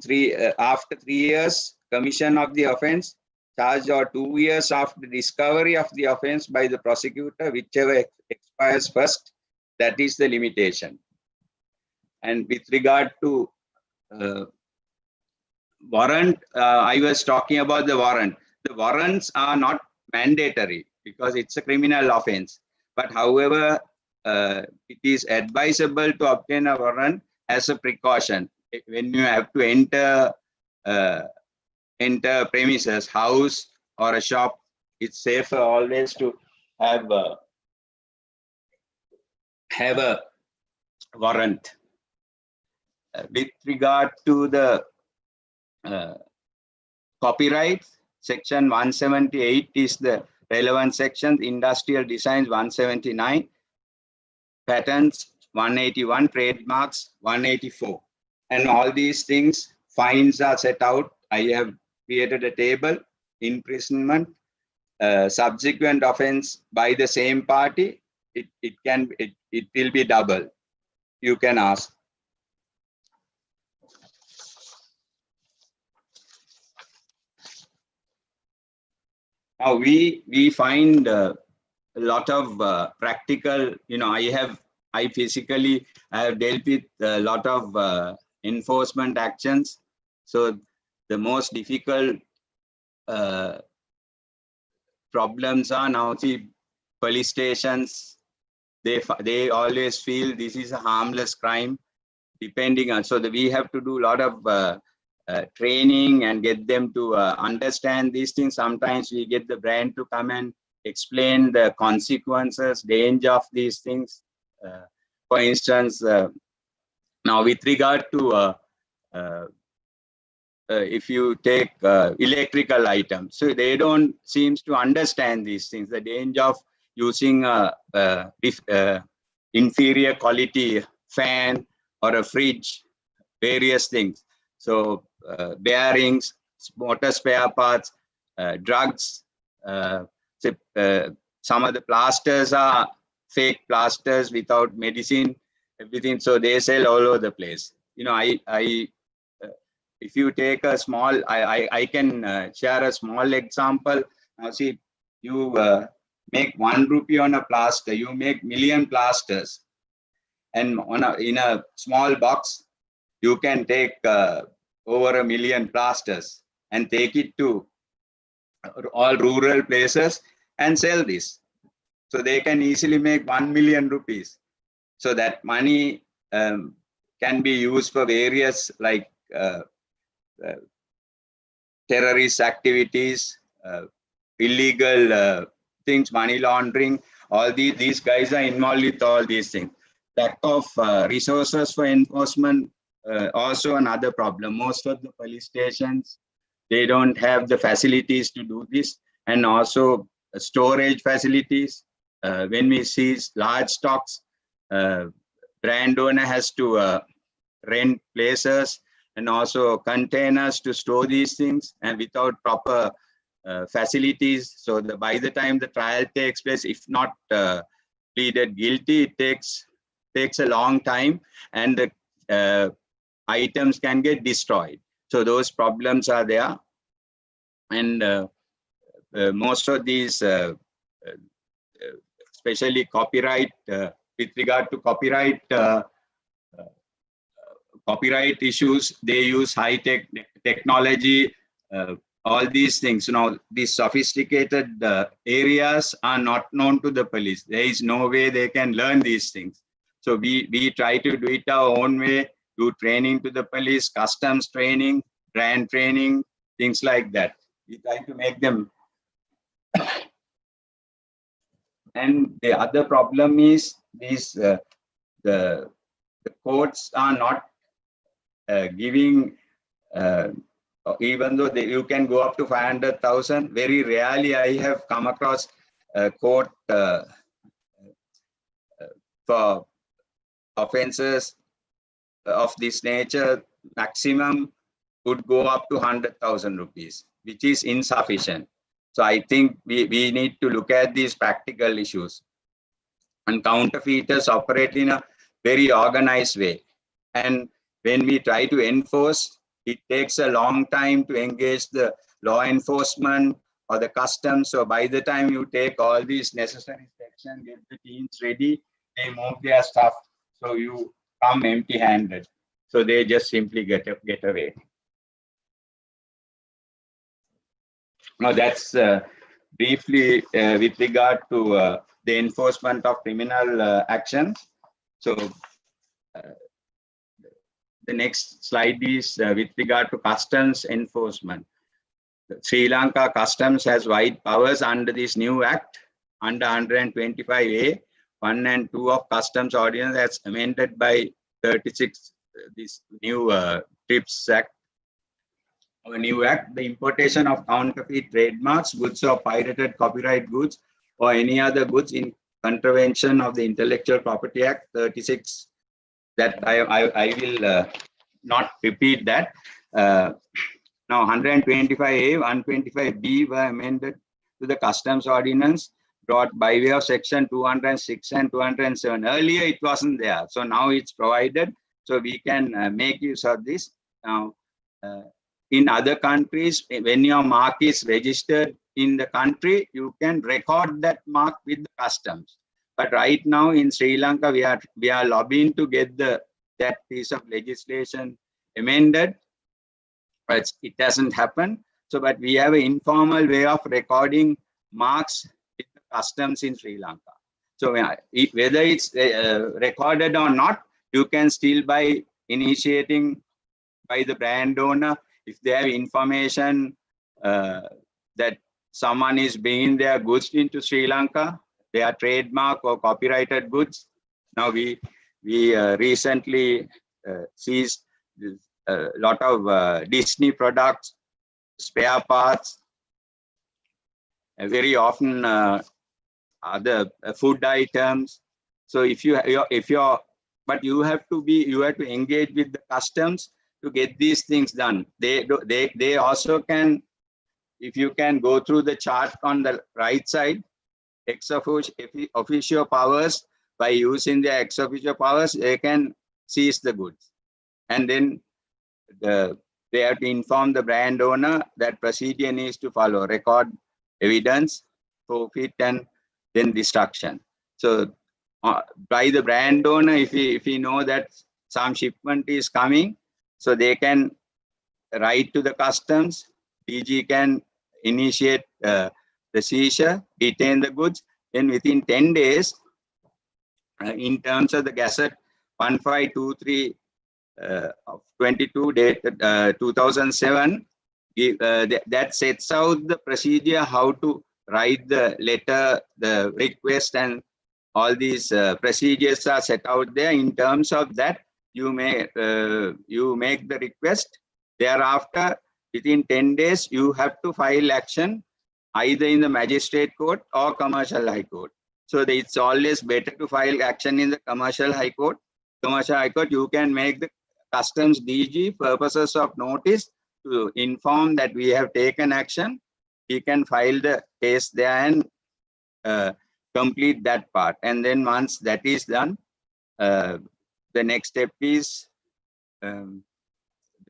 after 3 years commission of the offense, charge, or 2 years after discovery of the offense by the prosecutor, whichever expires first, that is the limitation. And with regard to warrant, I was talking about the warrant. The warrants are not mandatory because it's a criminal offense. But however, it is advisable to obtain a warrant as a precaution. When you have to enter premises, house or a shop, it's safer always to have a warrant. With regard to the copyright, section 178 is the relevant section. Industrial designs 179, patents 181, trademarks 184, and all these things, fines are set out. I have created a table. Imprisonment, subsequent offense by the same party, it will be double. You can ask. Now we find a lot of practical, I physically have dealt with a lot of enforcement actions. So the most difficult problems are now the police stations. They always feel this is a harmless crime, depending on, so that we have to do a lot of training and get them to understand these things. Sometimes we get the brand to come and explain the consequences, danger of these things. For instance, now with regard to if you take electrical items, so they don't seem to understand these things, the danger of using inferior quality fan or a fridge, various things. So bearings, motor spare parts, drugs, some of the plasters are fake plasters without medicine, everything. So they sell all over the place. If you take a small, I can share a small example. Now see, you make 1 rupee on a plaster, you make million plasters, and in a small box, you can take over 1 million plasters and take it to all rural places and sell this. So they can easily make 1 million rupees. So that money can be used for various like terrorist activities, illegal things, money laundering. All these guys are involved with all these things. Lack of resources for enforcement, also another problem. Most of the police stations, they don't have the facilities to do this, and also storage facilities. When we see large stocks, brand owner has to rent places and also containers to store these things, and without proper facilities. So by the time the trial takes place, if not pleaded guilty, it takes a long time, and the items can get destroyed. So those problems are there. And most of these, especially copyright, with regard to copyright issues, they use high-tech technology, all these things. These sophisticated areas are not known to the police. There is no way they can learn these things. So we try to do it our own way, do training to the police, customs training, brand training, things like that. We try to make them And the other problem is these the courts are not giving, even though you can go up to 500,000. Very rarely I have come across a court for offences of this nature. Maximum would go up to 100,000 rupees, which is insufficient. So I think we need to look at these practical issues. And counterfeiters operate in a very organized way. And when we try to enforce, it takes a long time to engage the law enforcement or the customs. So by the time you take all these necessary steps and get the teams ready, they move their stuff. So you come empty-handed. So they just simply get away. Now that's briefly with regard to the enforcement of criminal actions. So the next slide is with regard to customs enforcement. Sri Lanka Customs has wide powers under this new act, under 125A, 1 and 2 of Customs Ordinance as amended by 36, this new TRIPS Act. A new act, the importation of counterfeit trademarks, goods or pirated copyright goods, or any other goods in contravention of the Intellectual Property Act 36. That I will not repeat that. Now 125A, 125B were amended to the Customs Ordinance brought by way of section 206 and 207. Earlier it wasn't there, so now it's provided, so we can make use of this. Now, in other countries, when your mark is registered in the country, you can record that mark with the customs. But right now in Sri Lanka, we are lobbying to get that piece of legislation amended. But it doesn't happen. So, but we have an informal way of recording marks with the customs in Sri Lanka. So whether it's recorded or not, you can still by initiating by the brand owner, if they have information that someone is bringing their goods into Sri Lanka, their trademark or copyrighted goods. Now we recently seized a lot of Disney products, spare parts, very often other food items. So but you have to engage with the customs to get these things done. They also can, if you can go through the chart on the right side, ex officio powers, by using their ex officio powers, they can seize the goods. And then they have to inform the brand owner that procedure needs to follow: record evidence, forfeit, and then destruction. So by the brand owner, if he know that some shipment is coming, so they can write to the customs. DG can initiate the seizure, detain the goods. Then within 10 days, in terms of the Gazette 1523 of 22 dated 2007, that sets out the procedure how to write the letter, the request, and all these procedures are set out there. In terms of that, you make the request. Thereafter, within 10 days, you have to file action either in the magistrate court or commercial high court. So it's always better to file action in the commercial high court. Commercial high court, you can make the customs DG purposes of notice to inform that we have taken action. He can file the case there and complete that part. And then once that is done, the next step is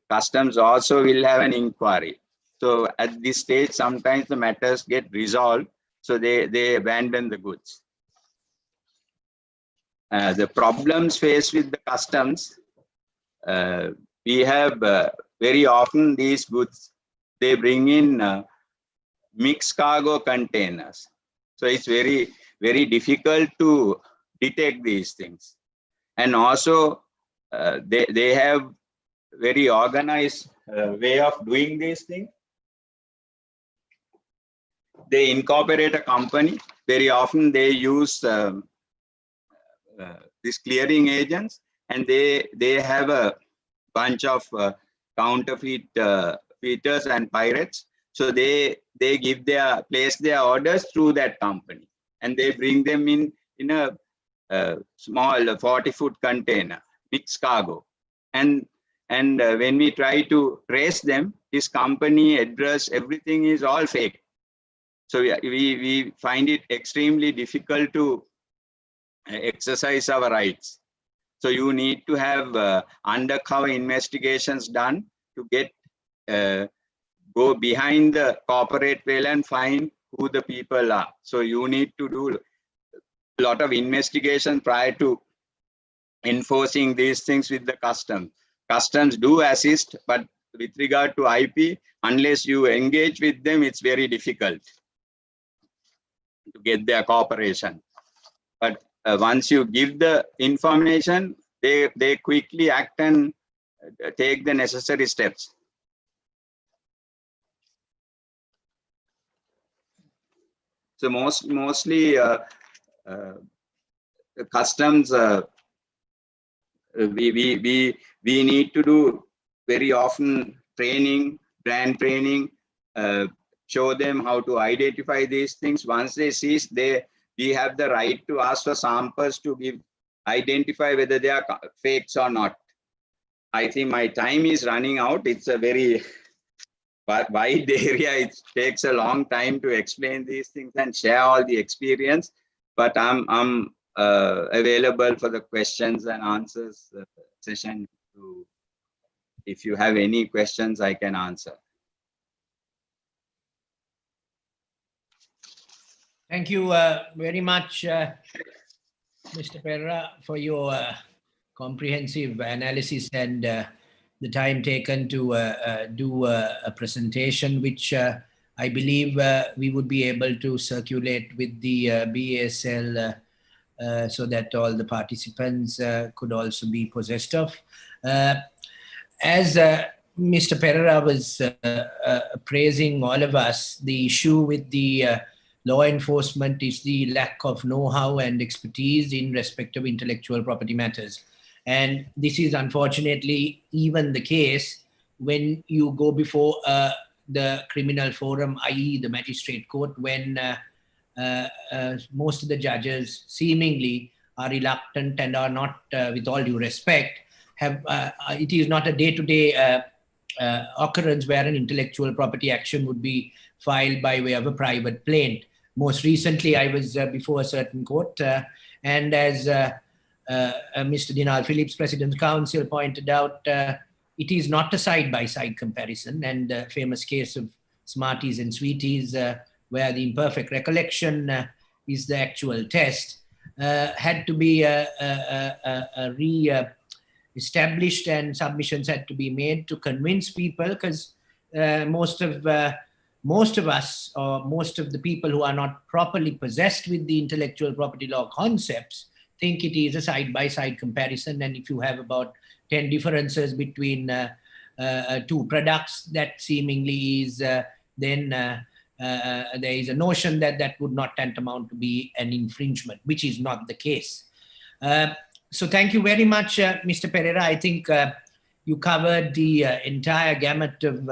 customs also will have an inquiry. So at this stage, sometimes the matters get resolved, so they abandon the goods. The problems faced with the customs, we have very often these goods, they bring in mixed cargo containers. So it's very, very difficult to detect these things. And also they have very organized way of doing these things. They incorporate a company very often they use these clearing agents, and they have a bunch of counterfeit feeders and pirates. So they place their orders through that company, and they bring them in a small 40-foot container, mixed cargo. And when we try to trace them, his company address, everything is all fake. So we find it extremely difficult to exercise our rights. So you need to have undercover investigations done to get go behind the corporate veil and find who the people are. So you need to do a lot of investigation prior to enforcing these things with the customs. Customs do assist, but with regard to IP, unless you engage with them, it's very difficult to get their cooperation. But once you give the information, they quickly act and take the necessary steps. So mostly customs, we need to do very often training, brand training, show them how to identify these things. Once they seize, we have the right to ask for samples to identify whether they are fakes or not. I think my time is running out. It's a very wide area. It takes a long time to explain these things and share all the experience, but I'm available for the questions and answers session. If you have any questions, I can answer. Thank you very much, Mr. Perera, for your comprehensive analysis and the time taken to do a presentation, which I believe we would be able to circulate with the BASL so that all the participants could also be possessed of. As Mr. Perera was praising all of us, the issue with the law enforcement is the lack of know-how and expertise in respect of intellectual property matters. And this is unfortunately even the case when you go before the criminal forum, i.e. the magistrate court, when most of the judges seemingly are reluctant and are not, with all due respect, it is not a day-to-day occurrence where an intellectual property action would be filed by way of a private plaint. Most recently, I was before a certain court, and as Mr. Dinal Phillips, President's Counsel, pointed out, it is not a side-by-side comparison, and the famous case of Smarties and Sweeties, where the imperfect recollection is the actual test, had to be re-established, and submissions had to be made to convince people, because most of us, or most of the people who are not properly possessed with the intellectual property law concepts, think it is a side-by-side comparison. And if you have about 10 differences between two products, that seemingly is then there is a notion that that would not tantamount to be an infringement, which is not the case. So thank you very much, Mr. Perera. I think you covered the entire gamut of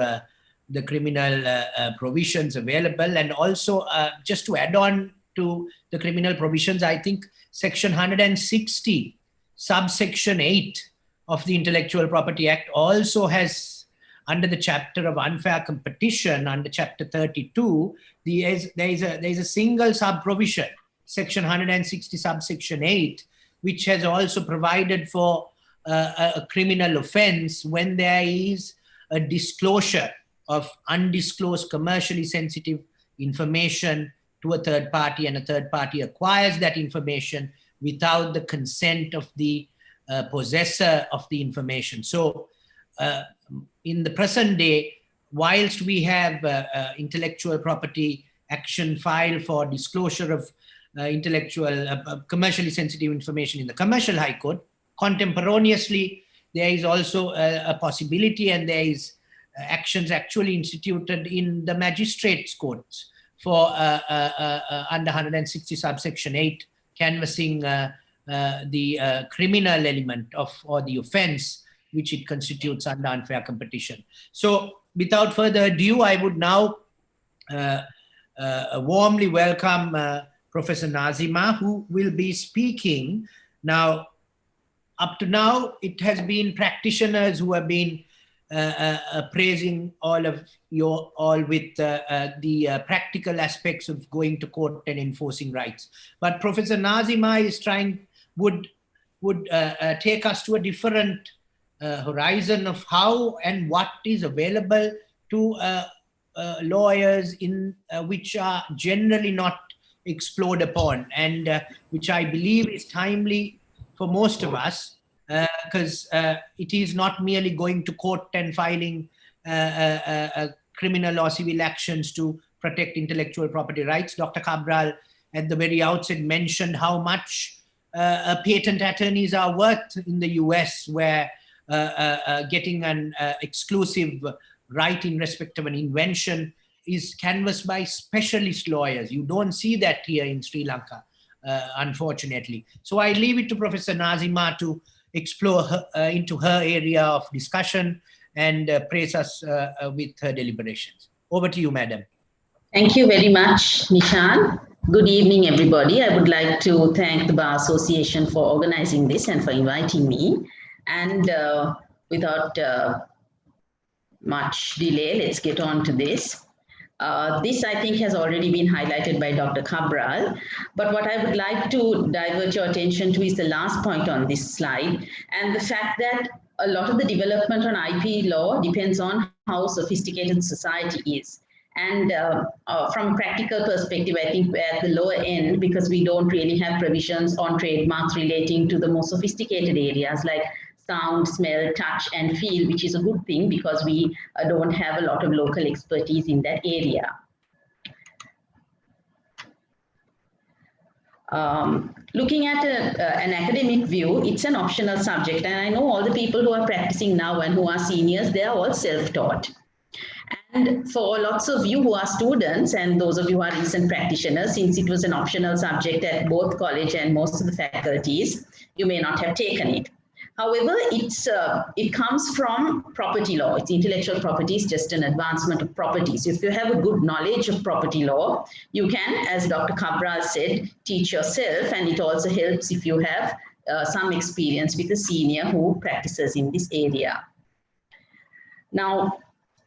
the criminal provisions available. And also, just to add on to the criminal provisions, I think Section 160, Subsection 8 of the Intellectual Property Act also has, under the chapter of unfair competition, under Chapter 32, there is a single sub-provision, Section 160, Subsection 8, which has also provided for a criminal offense when there is a disclosure of undisclosed commercially sensitive information to a third party, and a third party acquires that information without the consent of the possessor of the information. So in the present day, whilst we have intellectual property action filed for disclosure of commercially sensitive information in the Commercial High Court, contemporaneously there is also a possibility, and there is actions actually instituted in the magistrates' courts for under 160 subsection 8, canvassing the criminal element of, or the offense which it constitutes under unfair competition. So without further ado, I would now warmly welcome Professor Nazima, who will be speaking. Now, up to now, it has been practitioners who have been praising all of your, all with the practical aspects of going to court and enforcing rights. But Professor Nazima is trying, would take us to a different horizon of how and what is available to lawyers in which are generally not explored upon, and which I believe is timely for most of us, because it is not merely going to court and filing criminal or civil actions to protect intellectual property rights. Dr. Cabral at the very outset mentioned how much patent attorneys are worth in the US, where getting an exclusive right in respect of an invention is canvassed by specialist lawyers. You don't see that here in Sri Lanka, unfortunately. So I leave it to Professor Nazima to explore into her area of discussion and praise us with her deliberations. Over to you, madam. Thank you very much, Nishan. Good evening, everybody. I would like to thank the Bar Association for organizing this and for inviting me. And without much delay, let's get on to this. This, I think, has already been highlighted by Dr. Cabral, but what I would like to divert your attention to is the last point on this slide, and the fact that a lot of the development on IP law depends on how sophisticated society is. And from a practical perspective, I think we're at the lower end because we don't really have provisions on trademarks relating to the more sophisticated areas like sound, smell, touch, and feel, which is a good thing because we don't have a lot of local expertise in that area. Looking at an academic view, it's an optional subject. And I know all the people who are practicing now and who are seniors, they are all self-taught. And for lots of you who are students and those of you who are recent practitioners, since it was an optional subject at both college and most of the faculties, you may not have taken it. However, it comes from property law. It's intellectual property is just an advancement of property. So if you have a good knowledge of property law, you can, as Dr. Cabral said, teach yourself. And it also helps if you have some experience with a senior who practices in this area. Now,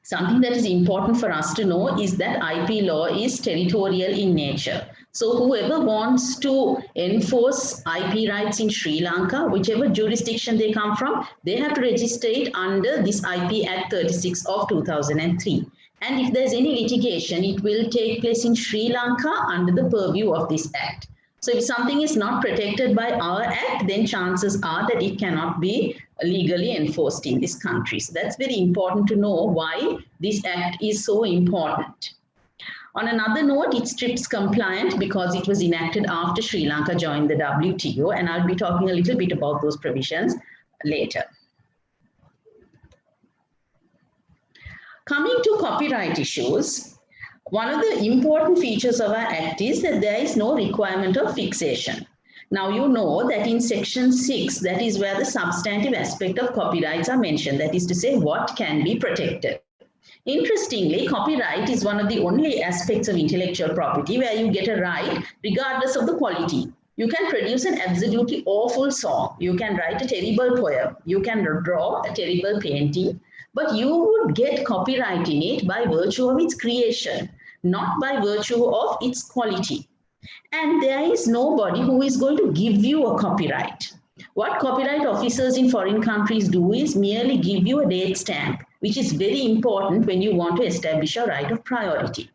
something that is important for us to know is that IP law is territorial in nature. So whoever wants to enforce IP rights in Sri Lanka, whichever jurisdiction they come from, they have to register it under this IP Act 36 of 2003. And if there's any litigation, it will take place in Sri Lanka under the purview of this act. So if something is not protected by our act, then chances are that it cannot be legally enforced in this country. So that's very important to know why this act is so important. On another note, it's TRIPS compliant because it was enacted after Sri Lanka joined the WTO, and I'll be talking a little bit about those provisions later. Coming to copyright issues, one of the important features of our act is that there is no requirement of fixation. Now, you know that in section 6, that is where the substantive aspect of copyrights are mentioned, that is to say what can be protected. Interestingly, copyright is one of the only aspects of intellectual property where you get a right regardless of the quality. You can produce an absolutely awful song. You can write a terrible poem. You can draw a terrible painting, but you would get copyright in it by virtue of its creation, not by virtue of its quality. And there is nobody who is going to give you a copyright. What copyright officers in foreign countries do is merely give you a date stamp, which is very important when you want to establish a right of priority.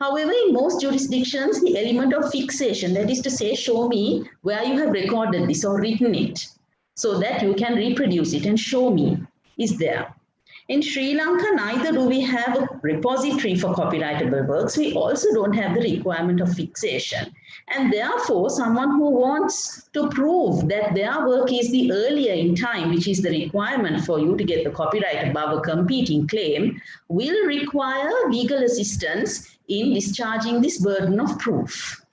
However, in most jurisdictions, the element of fixation, that is to say, show me where you have recorded this or written it so that you can reproduce it and show me, is there. In Sri Lanka, neither do we have a repository for copyrightable works. We also don't have the requirement of fixation. And therefore, someone who wants to prove that their work is the earlier in time, which is the requirement for you to get the copyright above a competing claim, will require legal assistance in discharging this burden of proof.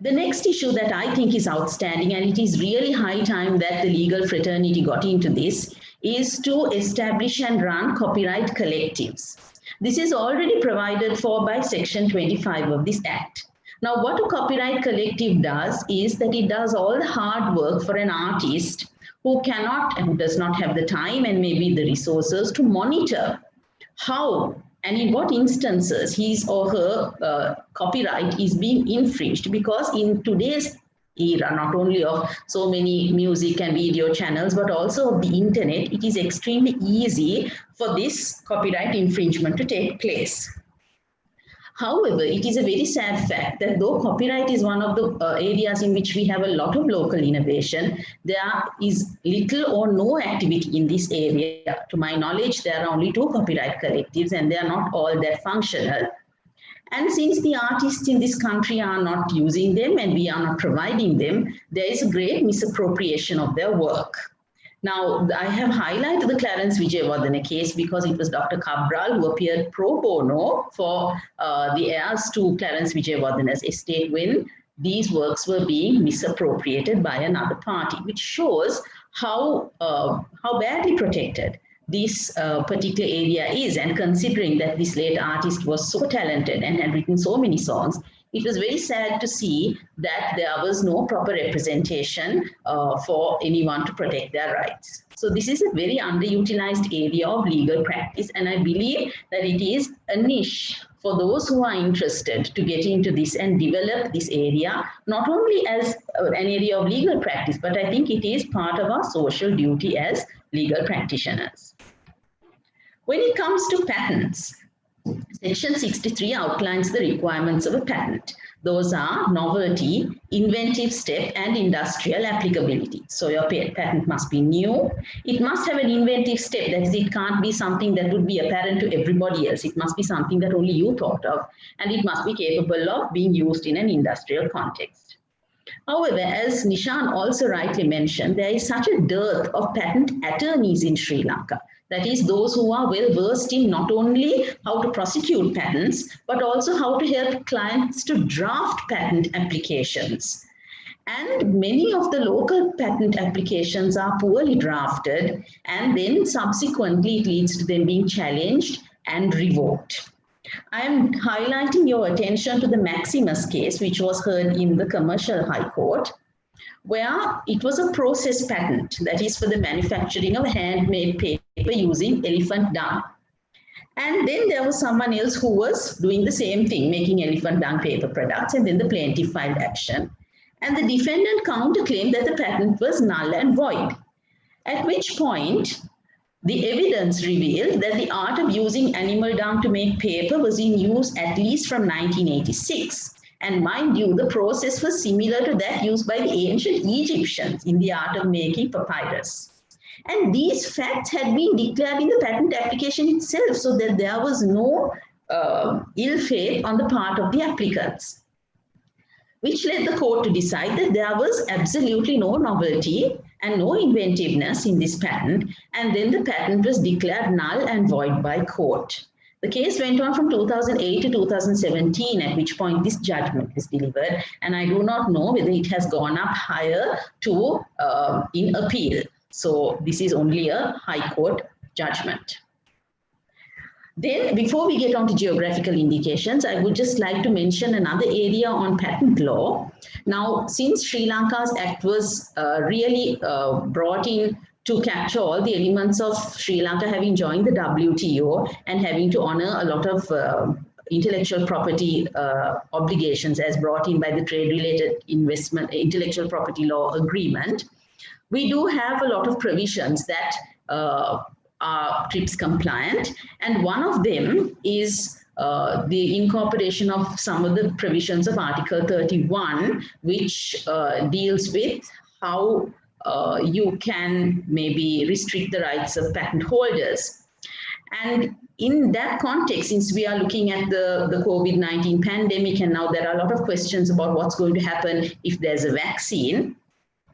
The next issue that I think is outstanding, and it is really high time that the legal fraternity got into this, is to establish and run copyright collectives. This is already provided for by Section 25 of this Act. Now, what a copyright collective does is that it does all the hard work for an artist who cannot and does not have the time and maybe the resources to monitor how and in what instances his or her copyright is being infringed, because in today's era, not only of so many music and video channels, but also of the internet, it is extremely easy for this copyright infringement to take place. However, it is a very sad fact that though copyright is one of the areas in which we have a lot of local innovation, there is little or no activity in this area. To my knowledge, there are only 2 copyright collectives and they are not all that functional. And since the artists in this country are not using them and we are not providing them, there is a great misappropriation of their work. Now, I have highlighted the Clarence Wijewardene case because it was Dr. Cabral who appeared pro bono for the heirs to Clarence Wijewardene's estate when these works were being misappropriated by another party, which shows how badly protected this particular area is. And considering that this late artist was so talented and had written so many songs, it was very sad to see that there was no proper representation for anyone to protect their rights. So this is a very underutilized area of legal practice, and I believe that it is a niche for those who are interested to get into this and develop this area, not only as an area of legal practice, but I think it is part of our social duty as legal practitioners. When it comes to patents, Section 63 outlines the requirements of a patent. Those are novelty, inventive step, and industrial applicability. So your patent must be new. It must have an inventive step. That is, it can't be something that would be apparent to everybody else. It must be something that only you thought of, and it must be capable of being used in an industrial context. However, as Nishan also rightly mentioned, there is such a dearth of patent attorneys in Sri Lanka. That is, those who are well versed in not only how to prosecute patents, but also how to help clients to draft patent applications. And many of the local patent applications are poorly drafted, and then subsequently it leads to them being challenged and revoked. I am highlighting your attention to the Maximus case, which was heard in the Commercial High Court, where it was a process patent, that is for the manufacturing of handmade paper using elephant dung. And then there was someone else who was doing the same thing, making elephant dung paper products, and then the plaintiff filed action. And the defendant counterclaimed that the patent was null and void, at which point the evidence revealed that the art of using animal dung to make paper was in use at least from 1986. And mind you, the process was similar to that used by the ancient Egyptians in the art of making papyrus. And these facts had been declared in the patent application itself, so that there was no ill faith on the part of the applicants, which led the court to decide that there was absolutely no novelty and no inventiveness in this patent, and then the patent was declared null and void by court. The case went on from 2008 to 2017, at which point this judgment was delivered, and I do not know whether it has gone up higher to in appeal. So this is only a High Court judgment. Then, before we get on to geographical indications, I would just like to mention another area on patent law. Now, since Sri Lanka's Act was really brought in to capture all the elements of Sri Lanka having joined the WTO and having to honor a lot of intellectual property obligations as brought in by the trade-related investment intellectual property law agreement, we do have a lot of provisions that are TRIPS compliant, and one of them is the incorporation of some of the provisions of Article 31, which deals with how you can maybe restrict the rights of patent holders. And in that context, since we are looking at the COVID-19 pandemic, and now there are a lot of questions about what's going to happen if there's a vaccine,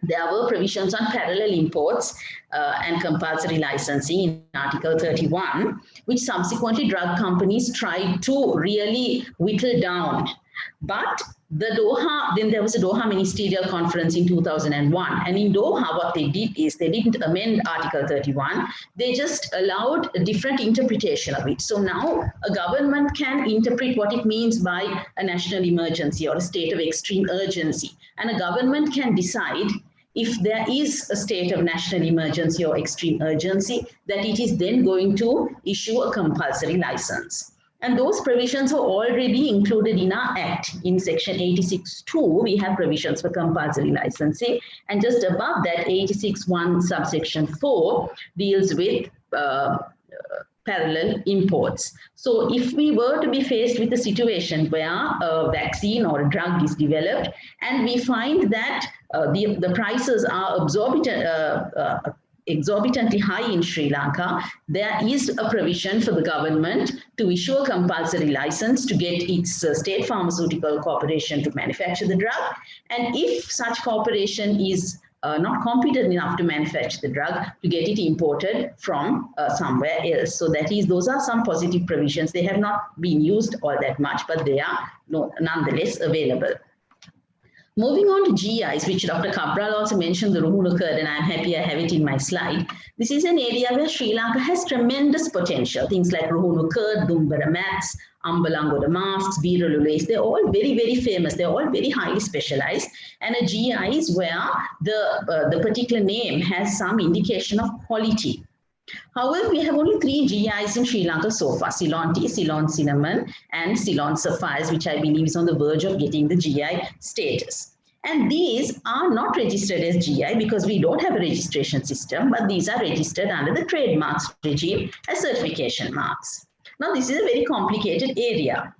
there were provisions on parallel imports and compulsory licensing in Article 31, which subsequently drug companies tried to really whittle down. But then there was a Doha Ministerial Conference in 2001. And in Doha, what they did is they didn't amend Article 31. They just allowed a different interpretation of it. So now a government can interpret what it means by a national emergency or a state of extreme urgency. And a government can decide if there is a state of national emergency or extreme urgency, that it is then going to issue a compulsory license. And those provisions are already included in our Act. In Section 86.2, we have provisions for compulsory licensing. And just above that, 86.1 subsection 4 deals with parallel imports. So if we were to be faced with a situation where a vaccine or a drug is developed and we find that the prices are exorbitantly high in Sri Lanka, there is a provision for the government to issue a compulsory license to get its state pharmaceutical corporation to manufacture the drug. And if such corporation is not competent enough to manufacture the drug, to get it imported from somewhere else. So those are some positive provisions. They have not been used all that much, but they are nonetheless available. Moving on to GIs, which Dr. Cabral also mentioned, the Ruhunu curd, and I'm happy I have it in my slide. This is an area where Sri Lanka has tremendous potential. Things like Ruhunu curd, Dumbara mats, Ambalangoda masks, Biralulace, they're all very, very famous. They're all very highly specialized. And a GI is where the particular name has some indication of quality. However, we have only 3 GIs in Sri Lanka so far: Ceylon tea, Ceylon cinnamon, and Ceylon sapphires, which I believe is on the verge of getting the GI status. And these are not registered as GI because we don't have a registration system, but these are registered under the trademarks regime as certification marks. Now, this is a very complicated area.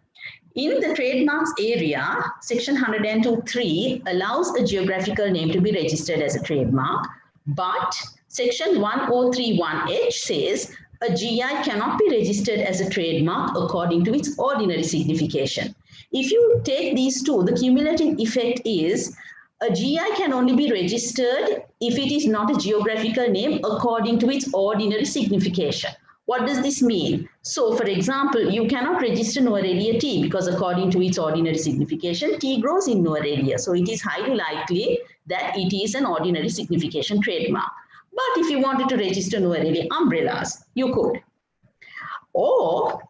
In the trademarks area, Section 102.3 allows a geographical name to be registered as a trademark, but Section 1031H says a GI cannot be registered as a trademark according to its ordinary signification. If you take these two, the cumulative effect is a GI can only be registered if it is not a geographical name according to its ordinary signification. What does this mean? So, for example, you cannot register Nuwara tea because according to its ordinary signification, tea grows in Nuwara. So, it is highly likely that it is an ordinary signification trademark. But if you wanted to register Nuwara umbrellas, you could. Or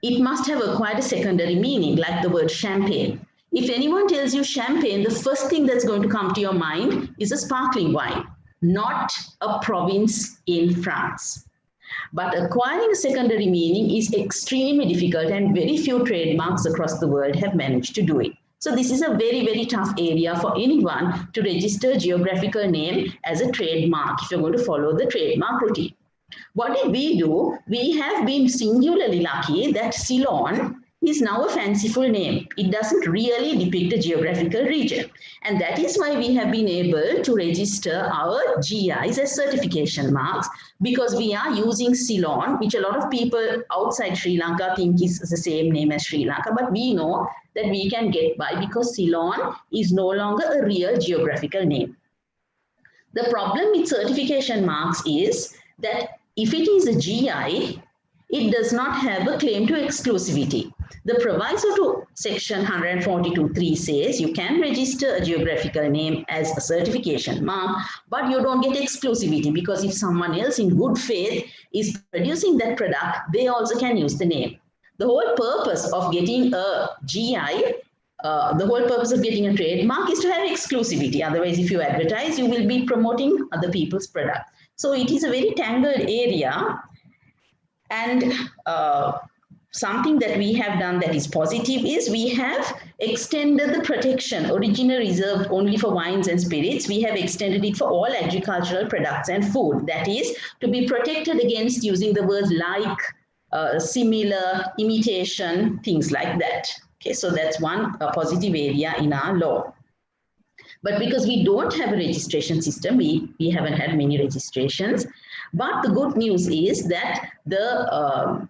it must have acquired a secondary meaning, like the word champagne. If anyone tells you champagne, the first thing that's going to come to your mind is a sparkling wine, not a province in France. But acquiring a secondary meaning is extremely difficult, and very few trademarks across the world have managed to do it. So this is a very, very tough area for anyone to register a geographical name as a trademark if you're going to follow the trademark routine. What did we do? We have been singularly lucky that Ceylon is now a fanciful name. It doesn't really depict a geographical region. And that is why we have been able to register our GIs as certification marks, because we are using Ceylon, which a lot of people outside Sri Lanka think is the same name as Sri Lanka. But we know that we can get by because Ceylon is no longer a real geographical name. The problem with certification marks is that if it is a GI, it does not have a claim to exclusivity. The proviso to Section 142.3 says you can register a geographical name as a certification mark, but you don't get exclusivity, because if someone else in good faith is producing that product, they also can use the name. The whole purpose of getting a GI, the whole purpose of getting a trademark is to have exclusivity. Otherwise, if you advertise, you will be promoting other people's product. So it is a very tangled area. And something that we have done that is positive is we have extended the protection, originally reserved only for wines and spirits. We have extended it for all agricultural products and food. That is to be protected against using the words like, similar, imitation, things like that. Okay, so that's one positive area in our law. But because we don't have a registration system, we haven't had many registrations. But the good news is that the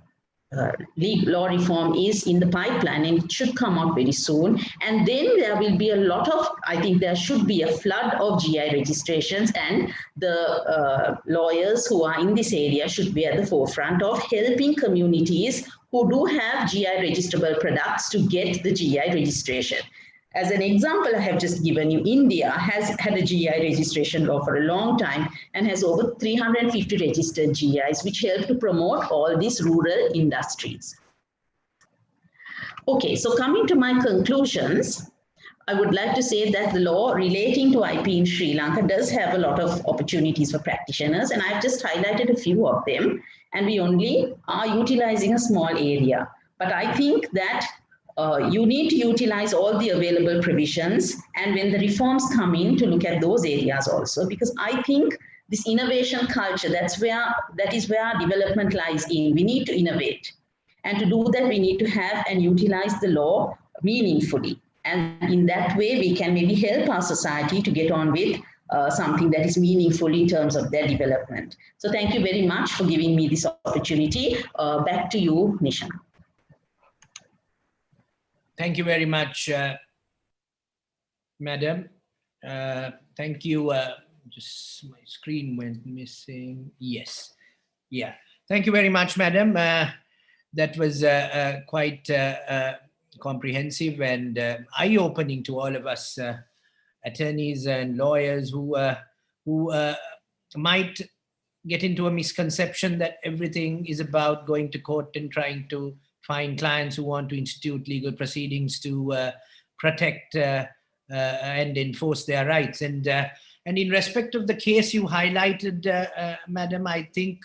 law reform is in the pipeline and it should come out very soon. And then there will be a lot of, I think there should be a flood of GI registrations, and the lawyers who are in this area should be at the forefront of helping communities who do have GI registrable products to get the GI registration. As an example, I have just given you, India has had a GI registration law for a long time and has over 350 registered GIs, which help to promote all these rural industries. Okay, so coming to my conclusions, I would like to say that the law relating to IP in Sri Lanka does have a lot of opportunities for practitioners, and I've just highlighted a few of them, and we only are utilizing a small area. But I think that you need to utilize all the available provisions, and when the reforms come in, to look at those areas also, because I think this innovation culture, that is where development lies in. We need to innovate, and to do that we need to have and utilize the law meaningfully, and in that way we can maybe help our society to get on with something that is meaningful in terms of their development. So thank you very much for giving me this opportunity. Back to you, Nishan. Thank you very much, Madam. Thank you. Just my screen went missing. Yes. Yeah. Thank you very much, Madam. That was quite comprehensive and eye-opening to all of us attorneys and lawyers who might get into a misconception that everything is about going to court and trying to find clients who want to institute legal proceedings to protect and enforce their rights. And in respect of the case you highlighted, Madam, I think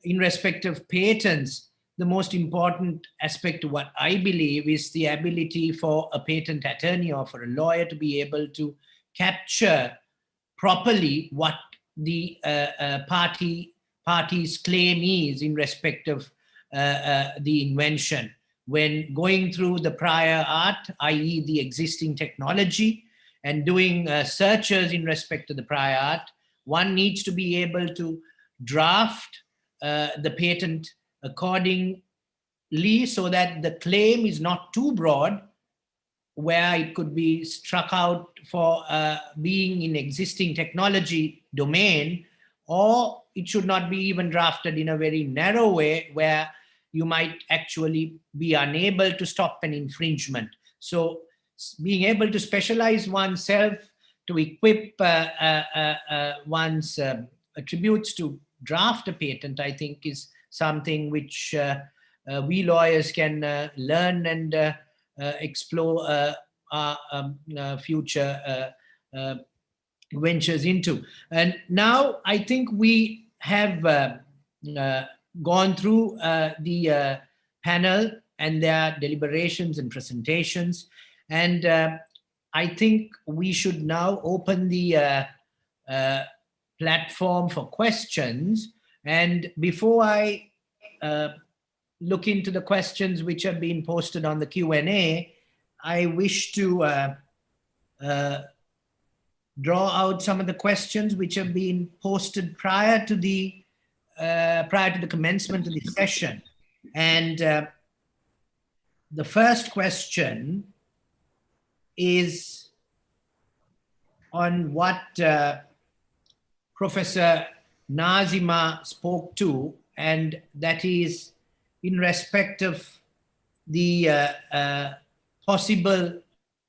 in respect of patents, the most important aspect of what I believe is the ability for a patent attorney or for a lawyer to be able to capture properly what the party's claim is in respect of the invention. When going through the prior art, i.e. the existing technology, and doing searches in respect to the prior art, one needs to be able to draft the patent accordingly so that the claim is not too broad, where it could be struck out for being in existing technology domain, or it should not be even drafted in a very narrow way where you might actually be unable to stop an infringement. So being able to specialize oneself, to equip one's attributes to draft a patent, I think is something which we lawyers can learn and explore future ventures into. And now I think we have gone through the panel and their deliberations and presentations, and I think we should now open the platform for questions. And before I look into the questions which have been posted on the Q&A, I wish to draw out some of the questions which have been posted prior to the commencement of the session. And the first question is on what Professor Nazima spoke to, and that is in respect of the possible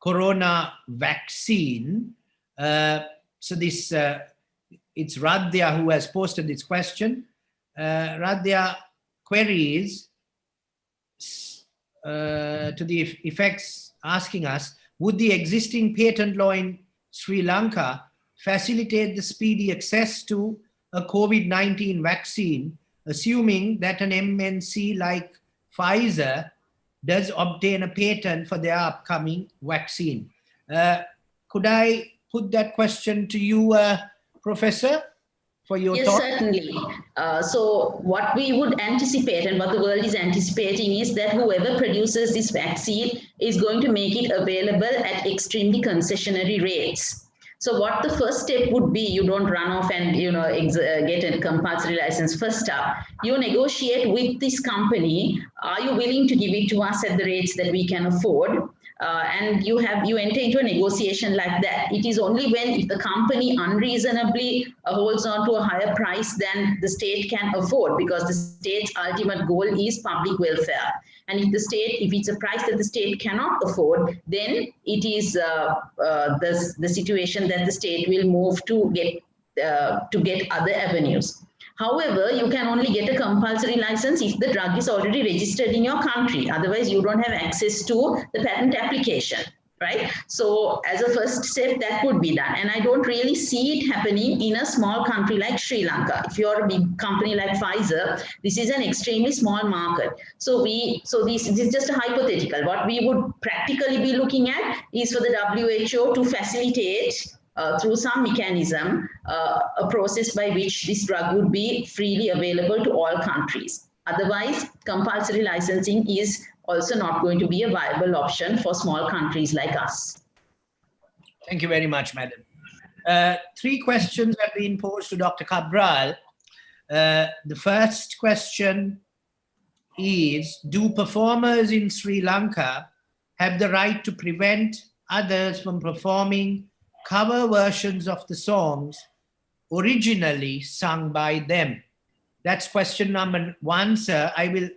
corona vaccine. So this, it's Radhya who has posted this question. Radhya queries to the effects, asking us, would the existing patent law in Sri Lanka facilitate the speedy access to a COVID-19 vaccine, assuming that an MNC like Pfizer does obtain a patent for their upcoming vaccine? Could I put that question to you, Professor, for your Yes, thought? certainly. So what we would anticipate and what the world is anticipating is that whoever produces this vaccine is going to make it available at extremely concessionary rates. So what the first step would be, you don't run off and get a compulsory license first up. You negotiate with this company. Are you willing to give it to us at the rates that we can afford? And you enter into a negotiation like that. It is only when if the company unreasonably holds on to a higher price than the state can afford, because the state's ultimate goal is public welfare. And if it's a price that the state cannot afford, then it is the situation that the state will move to get other avenues. However, you can only get a compulsory license if the drug is already registered in your country. Otherwise, you don't have access to the patent application, right? So as a first step, that could be done. And I don't really see it happening in a small country like Sri Lanka. If you're a big company like Pfizer, this is an extremely small market. So this is just a hypothetical. What we would practically be looking at is for the WHO to facilitate through some mechanism, a process by which this drug would be freely available to all countries. Otherwise, compulsory licensing is also not going to be a viable option for small countries like us. Thank you very much, madam. 3 questions have been posed to Dr. Cabral. The first question is, do performers in Sri Lanka have the right to prevent others from performing cover versions of the songs originally sung by them? That's question number 1, sir. I will,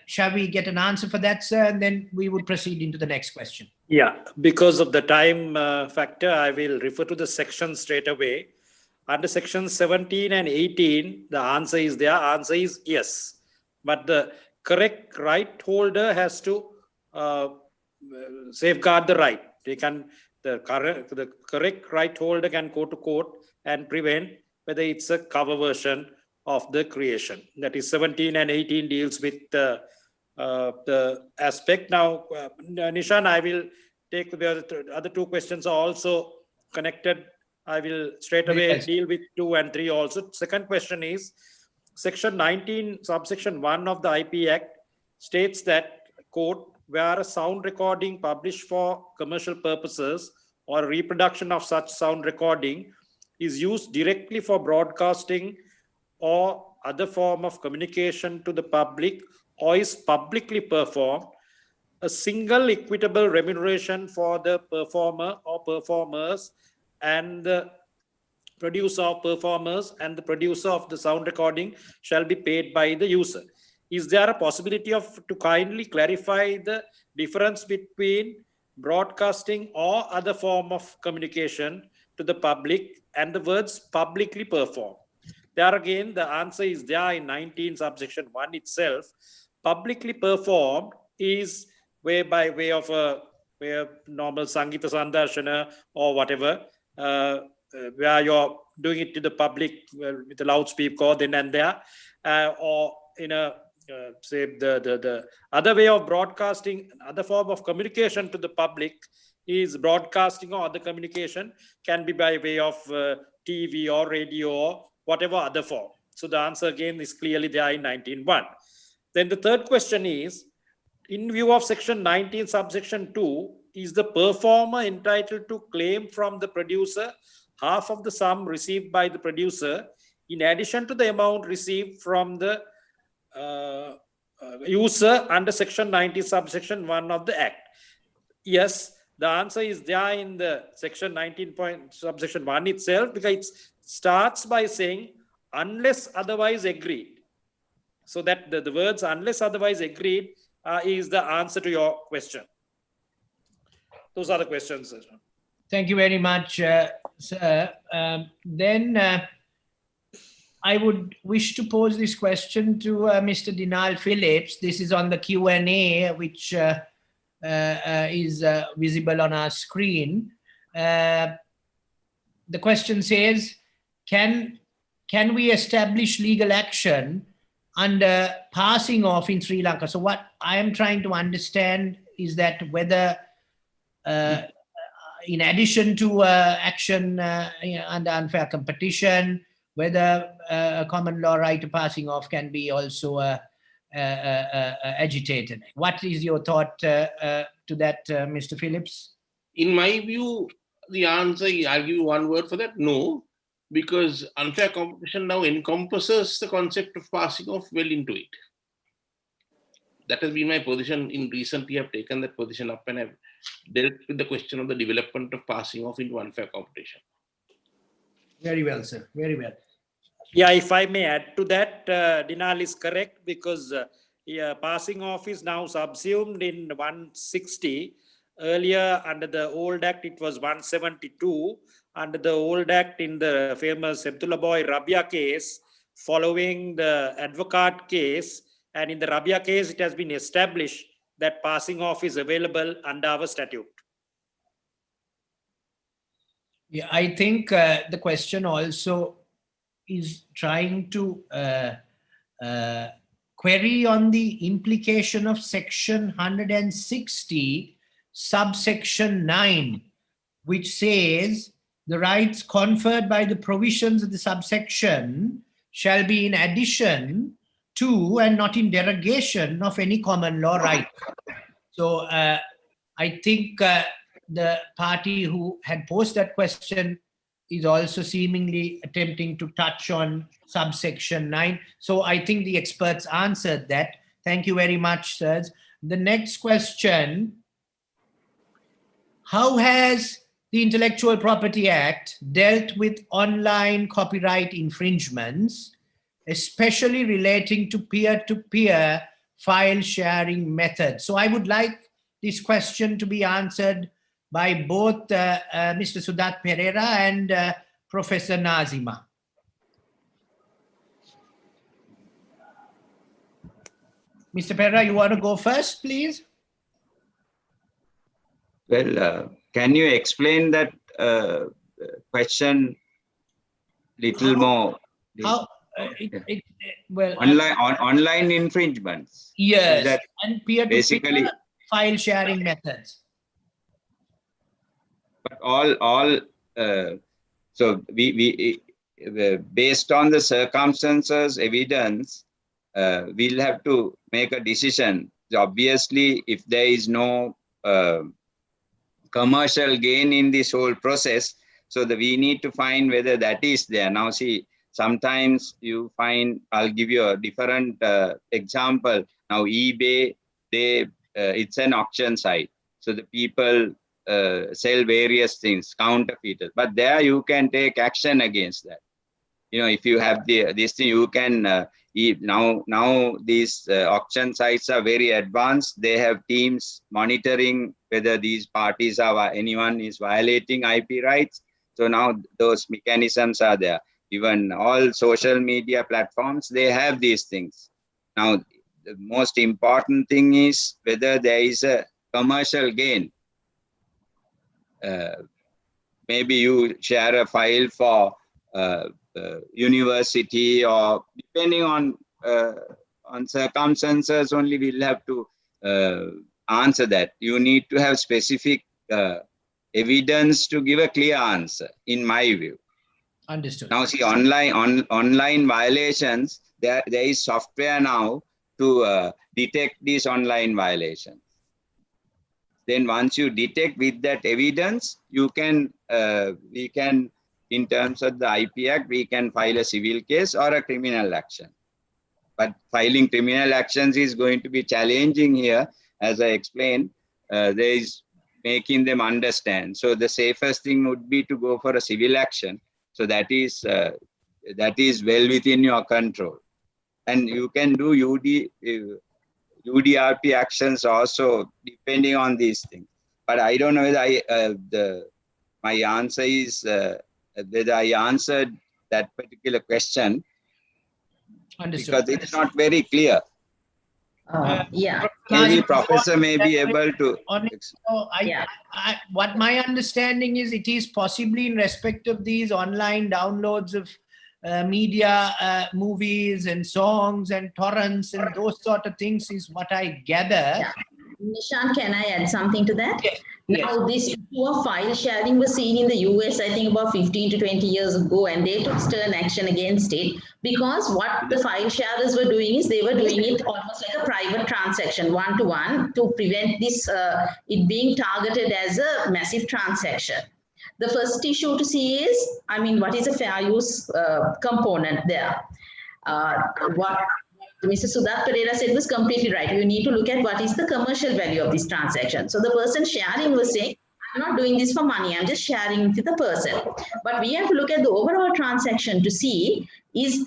shall we get an answer for that, sir? And then we would proceed into the next question. Yeah, because of the time factor, I will refer to the section straight away. Under section 17 and 18, the answer is there. Answer is yes. But the correct right holder has to safeguard the right. The correct right holder can go to court and prevent whether it's a cover version of the creation. That is 17 and 18 deals with the aspect. Now, Nishan, I will take the other 2 questions are also connected. I will straight away deal with 2 and 3 also. Second question is, section 19, subsection 1 of the IP Act states that, quote, where a sound recording published for commercial purposes or reproduction of such sound recording is used directly for broadcasting or other form of communication to the public or is publicly performed, a single equitable remuneration for the performer or performers and the producer of performers and the producer of the sound recording shall be paid by the user. Is there a possibility to kindly clarify the difference between broadcasting or other form of communication to the public and the words publicly performed? There again, the answer is there in 19 subsection 1 itself. Publicly performed is by way of a normal Sangita Sandarshana or whatever, where you're doing it to the public with a loudspeaker then and there, or in a say the other way of broadcasting, other form of communication to the public is broadcasting or other communication can be by way of TV or radio or whatever other form. So the answer again is clearly there in 19.1. Then the third question is, in view of section 19 subsection 2, is the performer entitled to claim from the producer half of the sum received by the producer in addition to the amount received from the user under section 19 subsection 1 of the Act? Yes, the answer is there in the section 19 subsection 1 itself, because it starts by saying unless otherwise agreed. So that the words unless otherwise agreed is the answer to your question. Those are the questions, sir. Thank you very much, sir. Then I would wish to pose this question to Mr. Dinal Phillips. This is on the Q&A, which is visible on our screen. The question says, can we establish legal action under passing off in Sri Lanka? So what I am trying to understand is that whether in addition to action under unfair competition whether a common law right of passing off can be also agitated. What is your thought to that, Mr. Phillips? In my view, the answer, I'll give you one word for that, no, because unfair competition now encompasses the concept of passing off well into it. That has been my position in recently. I've taken that position up and I've dealt with the question of the development of passing off into unfair competition. Very well, sir. Very well. Yeah, if I may add to that, Dinal is correct, because passing off is now subsumed in 160. Earlier, under the old act, it was 172. Under the old act, in the famous Abdullah Boy Rabia case, following the advocate case, and in the Rabia case, it has been established that passing off is available under our statute. Yeah, I think the question also is trying to query on the implication of section 160, subsection 9, which says the rights conferred by the provisions of the subsection shall be in addition to and not in derogation of any common law right. So I think the party who had posed that question is also seemingly attempting to touch on subsection 9. So I think the experts answered that. Thank you very much, sirs. The next question: how has the Intellectual Property Act dealt with online copyright infringements, especially relating to peer-to-peer file sharing methods? So I would like this question to be answered by both Mr. Sudat Pereira and Professor Nazima. Mr. Pereira, you want to go first, please? Well, can you explain that question little more? How? Well, online infringements. Yes, That and peer-to-peer basically file sharing methods. But so we based on the circumstances, evidence, we'll have to make a decision. So obviously, if there is no commercial gain in this whole process, so we need to find whether that is there. Now, see, sometimes you find, I'll give you a different example. Now, eBay, it's an auction site. So the people sell various things, counterfeited. But there you can take action against that. You know, if you have this thing, you can, now these auction sites are very advanced. They have teams monitoring whether these parties anyone is violating IP rights. So now those mechanisms are there. Even all social media platforms, they have these things. Now, the most important thing is whether there is a commercial gain. Maybe you share a file for university, or depending on circumstances, only we'll have to answer that. You need to have specific evidence to give a clear answer, in my view. Understood. Now, see, online violations, there is software now to detect these online violations. Then once you detect with that evidence, you can, we can, in terms of the IP Act, we can file a civil case or a criminal action. But filing criminal actions is going to be challenging here. As I explained, there is making them understand. So the safest thing would be to go for a civil action. So that is well within your control. And you can do UDRP actions also, depending on these things. But I don't know whether my answer is whether I answered that particular question. Understood. Because it's not very clear. Yeah. Maybe professor may be able to. What my understanding is, it is possibly in respect of these online downloads of media, movies and songs and torrents and those sort of things is what I gather. Nishan, can I add something to that? Yes. Now, this issue of file sharing was seen in the US, I think about 15 to 20 years ago, and they took stern action against it because what the file sharers were doing is they were doing it almost like a private transaction, one-to-one, to prevent this it being targeted as a massive transaction. The first issue to see is, I mean, what is a fair use component there? What Mr. Sudat Pereira said was completely right. You need to look at what is the commercial value of this transaction. So the person sharing was saying, I'm not doing this for money, I'm just sharing with the person. But we have to look at the overall transaction to see is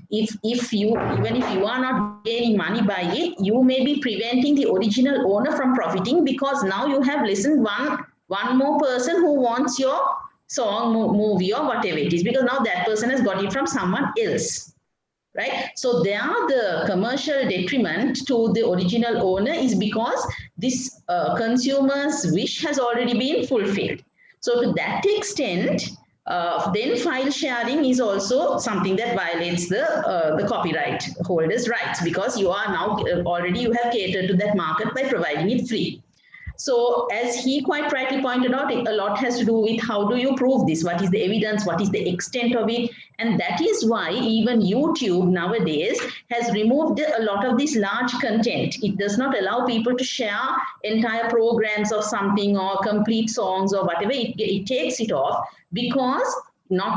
if you, even if you are not gaining money by it, you may be preventing the original owner from profiting because now you have listened one more person who wants your song, movie or whatever it is, because now that person has got it from someone else. Right? So there the commercial detriment to the original owner is because this consumer's wish has already been fulfilled. So to that extent, then file sharing is also something that violates the copyright holder's rights because you are now already you have catered to that market by providing it free. So as he quite rightly pointed out, a lot has to do with how do you prove this? What is the evidence? What is the extent of it? And that is why even YouTube nowadays has removed a lot of this large content. It does not allow people to share entire programs of something or complete songs or whatever. It takes it off because now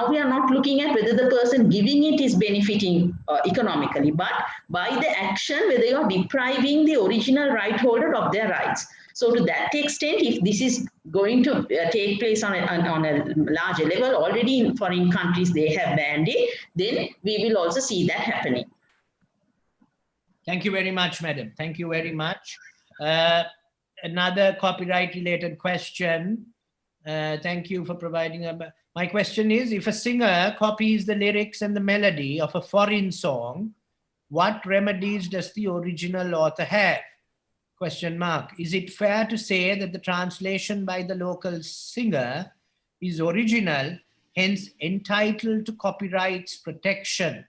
we are not looking at whether the person giving it is benefiting economically, but by the action, whether you are depriving the original right holder of their rights. So to that extent, if this is going to take place on a larger level, already in foreign countries they have banned it, then we will also see that happening. Thank you very much, madam. Thank you very much. Another copyright related question. Thank you for providing my question is, if a singer copies the lyrics and the melody of a foreign song, what remedies does the original author have? Question mark. Is it fair to say that the translation by the local singer is original, hence entitled to copyrights protection?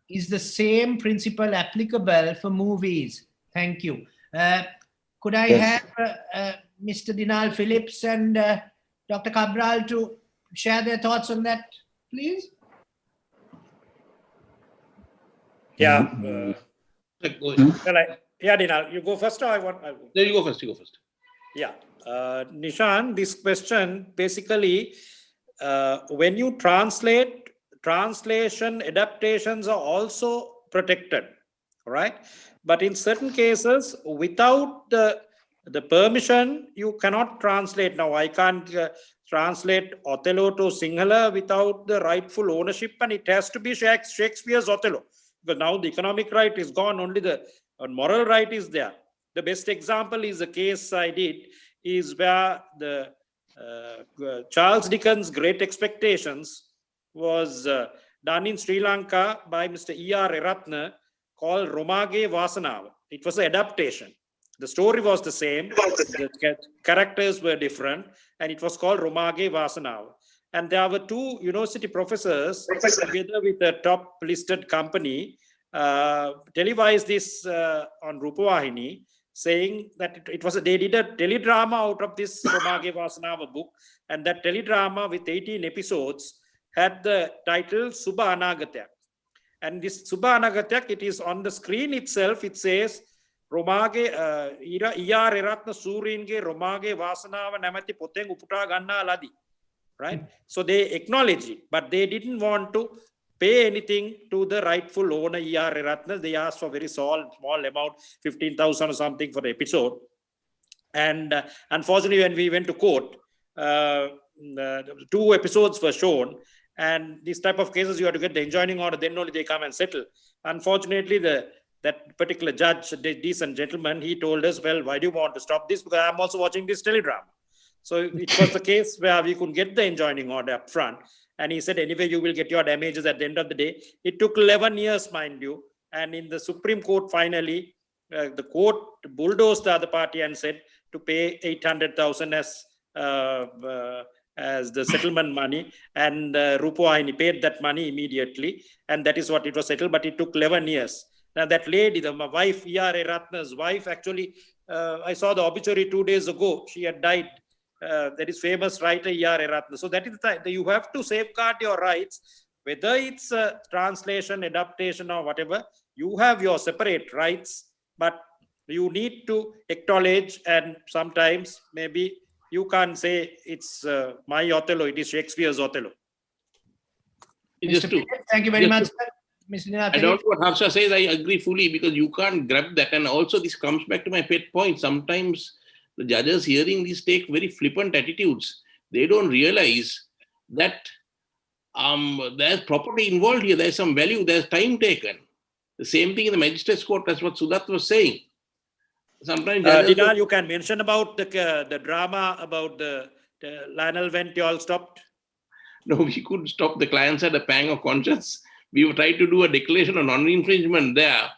Is the same principle applicable for movies? Thank you. Could I have Mr. Dinal Phillips and Dr. Cabral to share their thoughts on that, please? Yeah. Yeah, Dinal, you go first or I want? No, you go first. You go first. Yeah. Nishan, this question basically, when you translate, translation adaptations are also protected, right? But in certain cases, without the permission, you cannot translate. Now, I can't translate Othello to Sinhala without the rightful ownership, and it has to be Shakespeare's Othello. Because now the economic right is gone, only the moral right is there. The best example is a case I did, is where the Charles Dickens' Great Expectations was done in Sri Lanka by Mr. E.R. Eratna, called Romage Vasanava. It was an adaptation. The story was the same, the characters were different, and it was called Romage Vasanava. And there were two university professors together with a top listed company televised this on Rupavahini, saying that they did a teledrama out of this Romage Vasanava book, and that teledrama with 18 episodes had the title Subha Anagatyak. And this Subha Anagatyak, it is on the screen itself, it says Romage E.R. Eratna Suringe Romage Vasanava Namati Poteng Uputa Ganna Ladi. Right? So they acknowledge it, but they didn't want to pay anything to the rightful owner, E.R. Eratna. They asked for very small amount, 15,000 or something for the episode. And unfortunately, when we went to court, 2 episodes were shown. And this type of cases, you have to get the enjoining order, then only they come and settle. Unfortunately, that particular judge, the decent gentleman, he told us, well, why do you want to stop this? Because I'm also watching this teledrama. So it was the case where we could get the enjoining order up front. And he said, anyway, you will get your damages at the end of the day. It took 11 years, mind you. And in the Supreme Court, finally, the court bulldozed the other party and said to pay 800,000 as the settlement money. And Rupavahini paid that money immediately. And that is what it was settled. But it took 11 years. that lady, the wife, E.R.A. Ratna's wife, actually, I saw the obituary 2 days ago. She had died. That is famous writer E.R.A. Ratna. So that is the, you have to safeguard your rights, whether it's a translation, adaptation, or whatever. You have your separate rights, but you need to acknowledge, and sometimes maybe you can't say it's my Othello, it is Shakespeare's Othello. Just to, Thank you very much, to, sir. Ms. Nina, I don't know what Harsha says. I agree fully, because you can't grab that. And also this comes back to my pet point. Sometimes the judges hearing these take very flippant attitudes. They don't realize that there's property involved here. There's some value. There's time taken. The same thing in the magistrate's court. That's what Sudat was saying. Sometimes Dinar, you can mention about the drama about the Lionel Vent, you all stopped? No, we couldn't stop. The clients had a pang of conscience. We tried to do a declaration of non-infringement there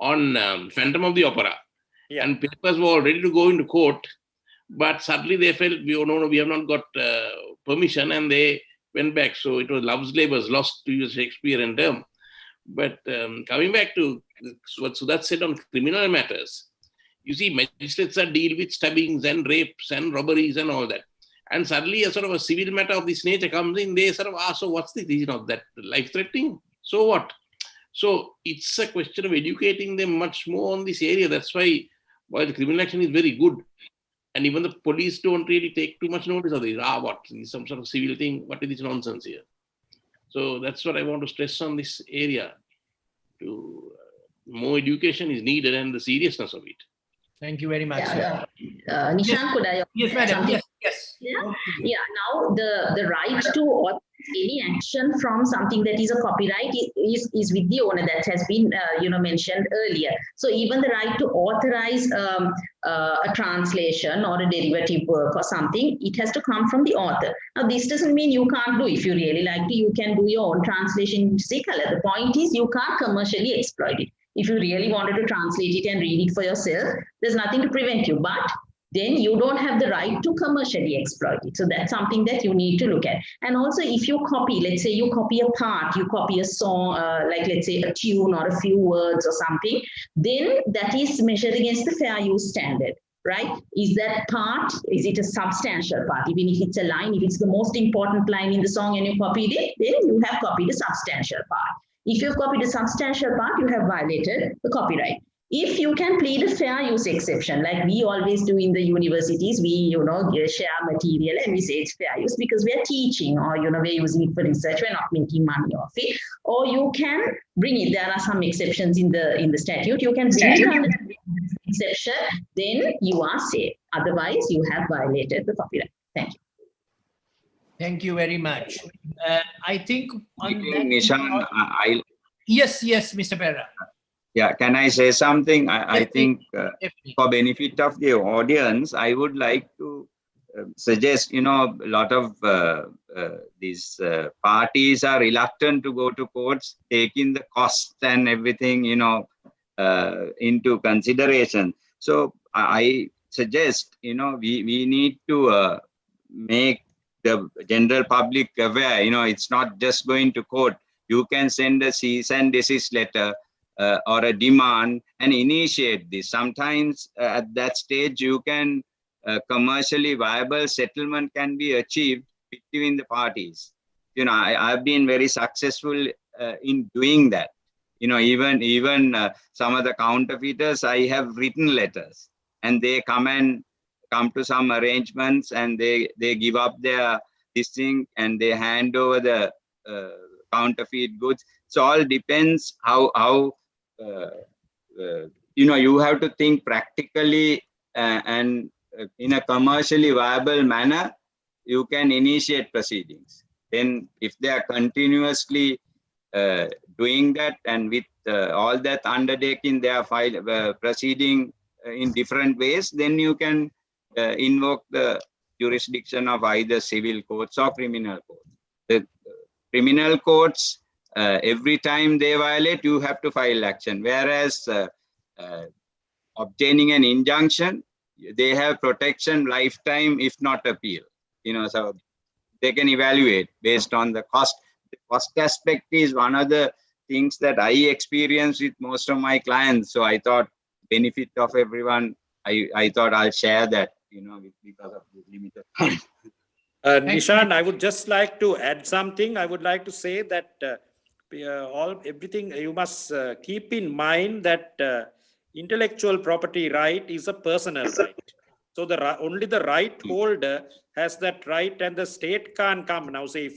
on Phantom of the Opera. Yeah. And papers were all ready to go into court. But suddenly they felt, we have not got permission, and they went back. So it was love's labours lost, to use Shakespearean term. But coming back to what Sudat said on criminal matters, you see, magistrates are deal with stabbings and rapes and robberies and all that. And suddenly a sort of a civil matter of this nature comes in, they sort of ask, so what's the reason of that? Life-threatening? So what? So it's a question of educating them much more on this area. That's why, while the criminal action is very good, and even the police don't really take too much notice of this. What? This is some sort of civil thing. What is this nonsense here? So that's what I want to stress on this area. More education is needed, and the seriousness of it. Thank you very much. Nishan, could I? Yes, madam. Yes. Yeah. Now the right to authorize any action from something that is a copyright is with the owner. That has been mentioned earlier. So even the right to authorize a translation or a derivative work or something, it has to come from the author. Now this doesn't mean you can't do. If you really like to, you can do your own translation in Recollection. The point is you can't commercially exploit it. If you really wanted to translate it and read it for yourself, there's nothing to prevent you. But then you don't have the right to commercially exploit it. So that's something that you need to look at. And also, if you copy, let's say you copy a part, you copy a song, like let's say a tune or a few words or something, then that is measured against the fair use standard, right? Is that part, is it a substantial part? Even if it's a line, if it's the most important line in the song and you copied it, then you have copied a substantial part. If you've copied a substantial part, you have violated the copyright. If you can plead a fair use exception, like we always do in the universities, we share material and we say it's fair use because we are teaching, or we're using it for research, we're not making money off it. Or you can bring it. There are some exceptions in the statute. You can bring it under the exception, then you are safe. Otherwise, you have violated the copyright. Thank you. Thank you very much. I think on that, Nishan, yes, Mr. Pera. Yeah, can I say something? I think for benefit of the audience, I would like to suggest, a lot of these parties are reluctant to go to courts, taking the costs and everything, into consideration. So I suggest, we need to make the general public aware, it's not just going to court. You can send a cease and desist letter or a demand and initiate this. Sometimes at that stage, you can commercially viable settlement can be achieved between the parties. I've been very successful in doing that. Even some of the counterfeiters, I have written letters and they come to some arrangements and they give up their this thing and they hand over the counterfeit goods. So all depends how you have to think practically and in a commercially viable manner, you can initiate proceedings. Then if they are continuously doing that and with all that undertaking, they are proceeding in different ways, then you can invoke the jurisdiction of either civil courts or criminal courts. The criminal courts, every time they violate, you have to file action. Whereas obtaining an injunction, they have protection lifetime, if not appeal. So they can evaluate based on the cost. The cost aspect is one of the things that I experience with most of my clients. So I thought, benefit of everyone, I thought I'll share that, because of the limited time. Nishan, I would just like to add something. I would like to say that everything you must keep in mind that intellectual property right is a personal right. So only the right holder has that right, and the state can't come now. Say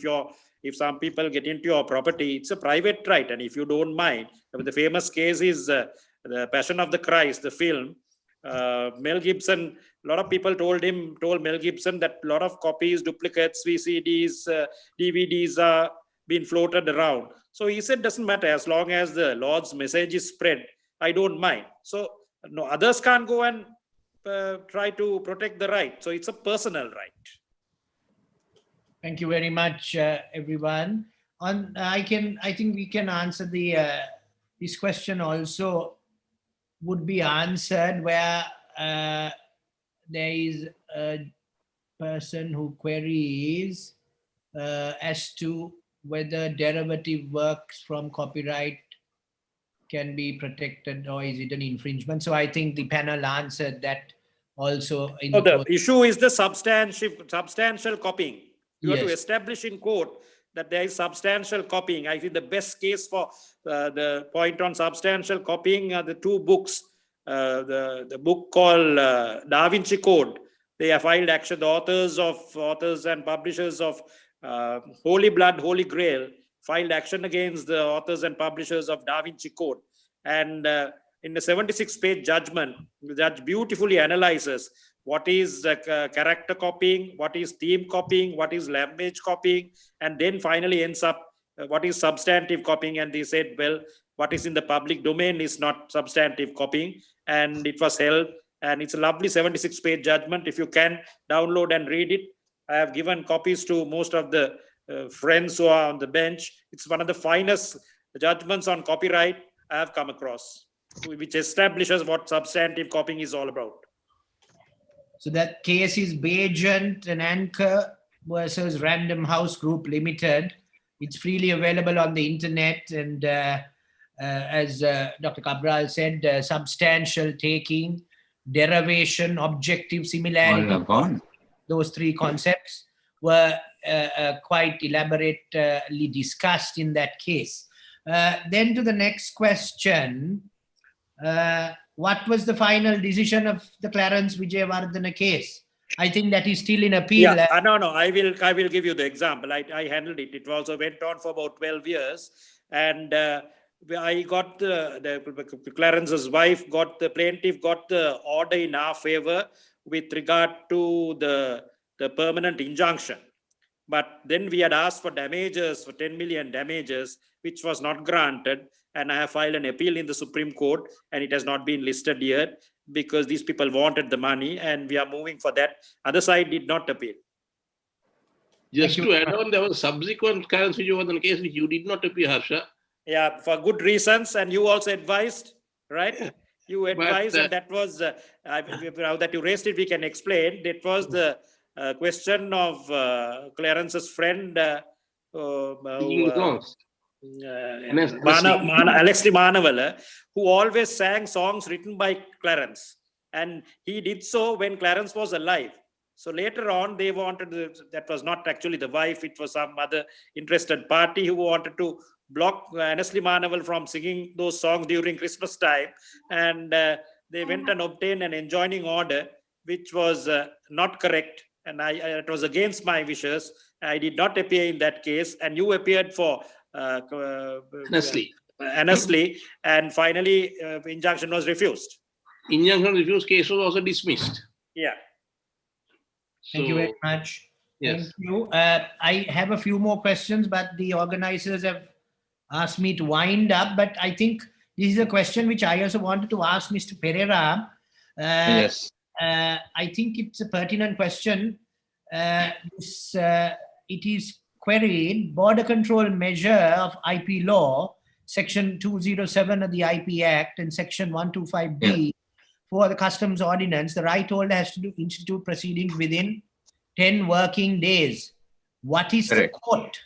if some people get into your property, it's a private right, and if you don't mind, the famous case is the Passion of the Christ, the film. Mel Gibson, a lot of people told Mel Gibson that a lot of copies, duplicates, VCDs, DVDs are being floated around. So he said, doesn't matter, as long as the Lord's message is spread, I don't mind. So no, others can't go and try to protect the right. So it's a personal right. Thank you very much, everyone. I think we can answer this question also would be answered where there is a person who queries as to whether derivative works from copyright can be protected, or is it an infringement? So I think the panel answered that also. The issue is the substantial copying. You have to Yes. establish in court that there is substantial copying. I think the best case for the point on substantial copying are the two books. The book called Da Vinci Code. They have filed action. The authors and publishers of Holy Blood, Holy Grail filed action against the authors and publishers of Da Vinci Code. And in the 76-page judgment, the judge beautifully analyzes what is character copying, what is theme copying, what is language copying, and then finally ends up what is substantive copying. And they said, well, what is in the public domain is not substantive copying. And it was held, and it's a lovely 76-page judgment. If you can download and read it, I have given copies to most of the friends who are on the bench. It's one of the finest judgments on copyright I have come across, which establishes what substantive copying is all about. So that case is Bagent and Anchor versus Random House Group Limited. It's freely available on the internet, and as Dr. Cabral said, substantial taking, derivation, objective similarity, those three concepts were quite elaborately discussed in that case. Then to the next question, what was the final decision of the Clarence Wijayawardena case? I think that is still in appeal. Yeah, no, I will give you the example. I handled it. It also went on for about 12 years. And I got the Clarence's wife the plaintiff got the order in our favor with regard to the permanent injunction. But then we had asked for damages, for 10 million damages, which was not granted. And I have filed an appeal in the Supreme Court, and it has not been listed yet because these people wanted the money, and we are moving for that. Other side did not appeal. Just to add on, there was a subsequent Clarence Wijayawardena case which you did not appeal, Harsha. Yeah, for good reasons, and you also advised, right? You advised, and that was, now that you raised it, we can explain. It was the question of Clarence's friend, Alexi Manavala, who always sang songs written by Clarence. And he did so when Clarence was alive. So later on, they wanted, that was not actually the wife, it was some other interested party who wanted to block Annesley Manaval from singing those songs during Christmas time. And they went and obtained an enjoining order, which was not correct. And it was against my wishes. I did not appear in that case. And you appeared for Annesley. And finally, injunction was refused. Injunction refused case was also dismissed. Yeah. Thank you very much. Yes. Thank you. I have a few more questions, but the organizers have asked me to wind up. But I think this is a question which I also wanted to ask Mr. Pereira. Yes. I think it's a pertinent question. It is queried border control measure of IP law, section 207 of the IP Act and section 125B for the customs ordinance. The right holder has to institute proceedings within 10 working days. What is the court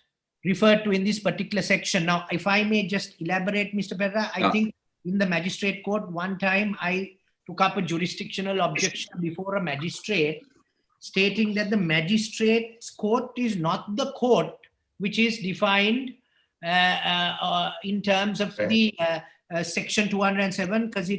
referred to in this particular section. Now, if I may just elaborate, Mr. Pereira, I think in the magistrate court, one time I took up a jurisdictional objection before a magistrate, stating that the magistrate's court is not the court which is defined in terms of the section 207, because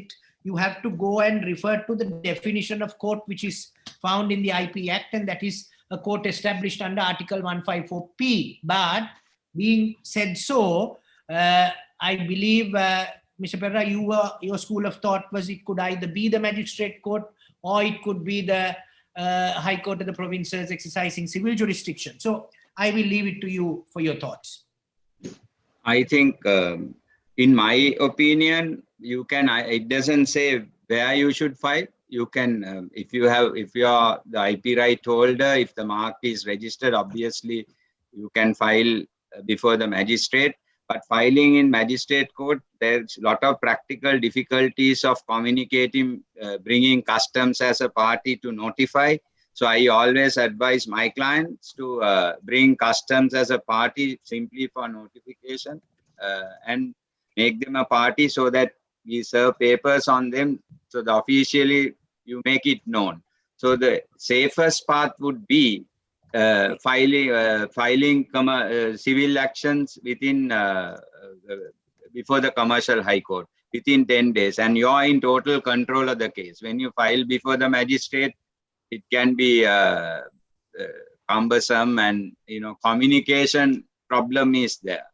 you have to go and refer to the definition of court which is found in the IP Act, and that is a court established under Article 154P. But being said so, I believe, Mr. Pereira, your school of thought was it could either be the magistrate court or it could be the High Court of the provinces exercising civil jurisdiction. So I will leave it to you for your thoughts. I think, in my opinion, you can. It doesn't say where you should file. You can, if you are the IP right holder, if the mark is registered, obviously you can file before the magistrate. But filing in magistrate court, there's a lot of practical difficulties of communicating, bringing customs as a party to notify. So I always advise my clients to bring customs as a party simply for notification and make them a party so that we serve papers on them. So that officially you make it known. So the safest path would be filing civil actions within before the commercial high court within 10 days, and you are in total control of the case. When you file before the magistrate, it can be cumbersome, and communication problem is there.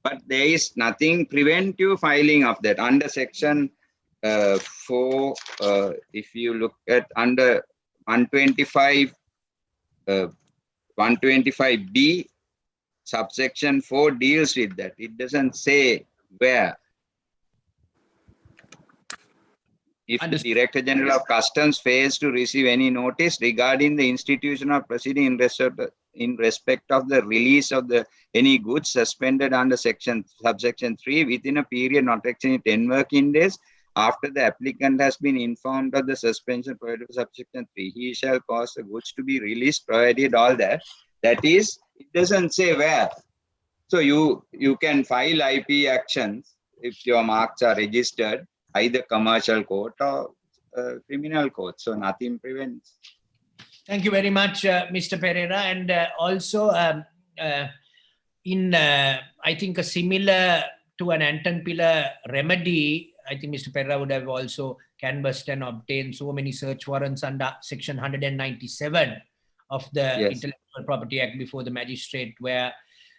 But there is nothing prevent you filing of that under section 4. If you look at under 125. 125B, subsection 4 deals with that. It doesn't say where. If the Director General of Customs fails to receive any notice regarding the institution of proceeding in respect of the release of any goods suspended under subsection 3 within a period not exceeding 10 working days, after the applicant has been informed of the suspension provided for subsection 3, he shall cause the goods to be released, provided all that. That is, it doesn't say where. So you can file IP actions if your marks are registered, either commercial court or criminal court. So nothing prevents. Thank you very much, Mr. Pereira. And also, in I think a similar to an Anton-Pillar remedy, I think Mr. Pereira would have also canvassed and obtained so many search warrants under section 197 of the Intellectual Property Act before the magistrate, where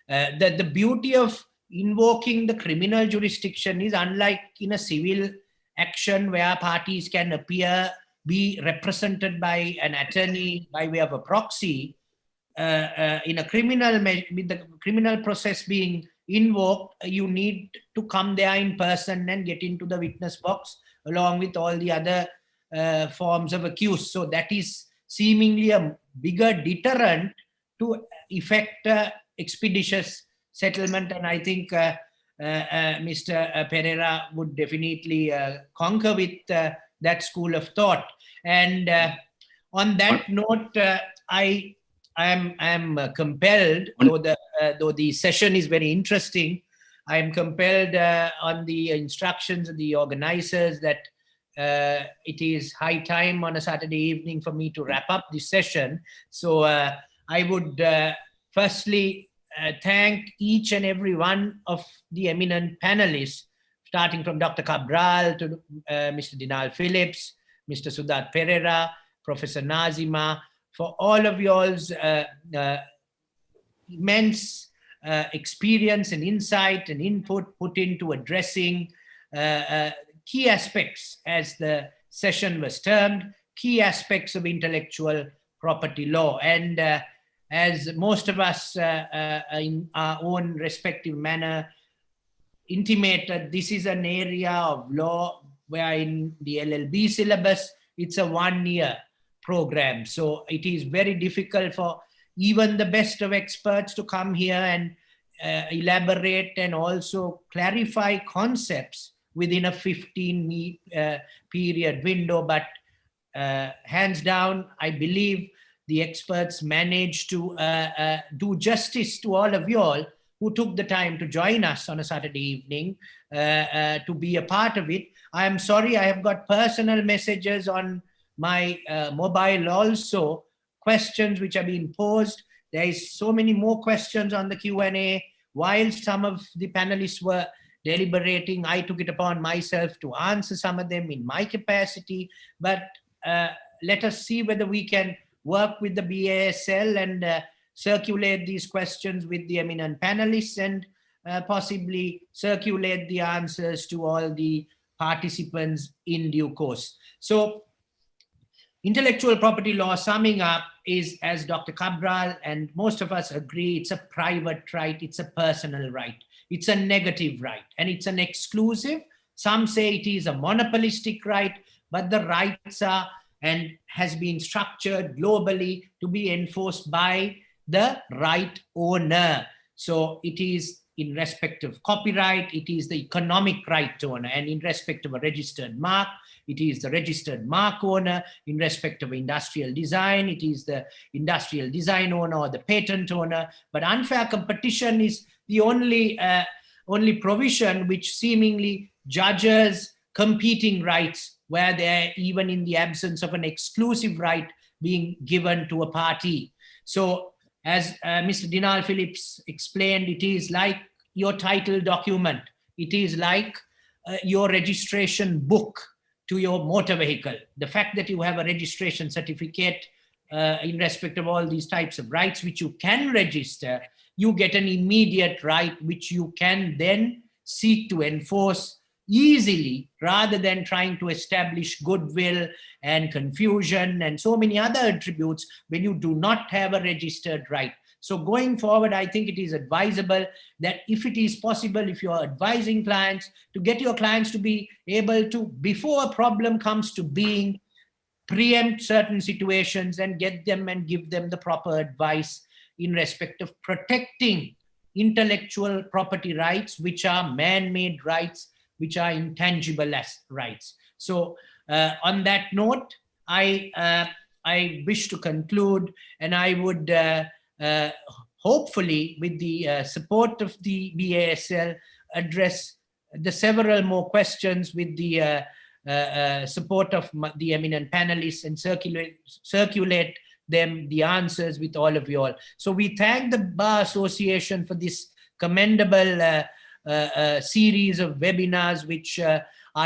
the beauty of invoking the criminal jurisdiction is, unlike in a civil action where parties can appear, be represented by an attorney by way of a proxy, in a criminal, with the criminal process being invoked, you need to come there in person and get into the witness box along with all the other forms of accused. So that is seemingly a bigger deterrent to effect expeditious settlement, and I think Mr. Pereira would definitely concur with that school of thought. And on that note, I am compelled, though the session is very interesting, I am compelled on the instructions of the organizers that it is high time on a Saturday evening for me to wrap up this session. So I would firstly thank each and every one of the eminent panelists, starting from Dr. Cabral to Mr. Dinal Phillips, Mr. Sudat Pereira, Professor Nazima, for all of y'all's immense experience and insight and input put into addressing key aspects, as the session was termed, key aspects of intellectual property law. And as most of us in our own respective manner intimated, this is an area of law where in the LLB syllabus, it's a 1-year program. So it is very difficult for even the best of experts to come here and elaborate and also clarify concepts within a 15 period window. But hands down, I believe the experts managed to do justice to all of you all who took the time to join us on a Saturday evening to be a part of it. I am sorry, I have got personal messages on my mobile also, questions which are being posed. There is so many more questions on the Q&A. While some of the panelists were deliberating, I took it upon myself to answer some of them in my capacity. But let us see whether we can work with the BASL and circulate these questions with the eminent panelists and possibly circulate the answers to all the participants in due course. So intellectual property law, summing up, is, as Dr. Cabral and most of us agree, it's a private right, it's a personal right, it's a negative right, and it's an exclusive. Some say it is a monopolistic right, but the rights are and has been structured globally to be enforced by the right owner. So it is in respect of copyright, it is the economic right owner, and in respect of a registered mark, it is the registered mark owner. In respect of industrial design, it is the industrial design owner or the patent owner. But unfair competition is the only provision which seemingly judges competing rights, where they're even in the absence of an exclusive right being given to a party. So as Mr. Dinal Phillips explained, it is like your title document. It is like your registration book to your motor vehicle. The fact that you have a registration certificate in respect of all these types of rights which you can register, you get an immediate right which you can then seek to enforce easily, rather than trying to establish goodwill and confusion and so many other attributes when you do not have a registered right. So going forward, I think it is advisable that if it is possible, if you're advising clients, to get your clients to be able to, before a problem comes to being, preempt certain situations and get them and give them the proper advice in respect of protecting intellectual property rights, which are man-made rights, which are intangible as rights. So on that note, I wish to conclude, and I would hopefully, with the support of the BASL, address the several more questions with the support of the eminent panelists and circulate them the answers with all of you all. So we thank the Bar Association for this commendable series of webinars which are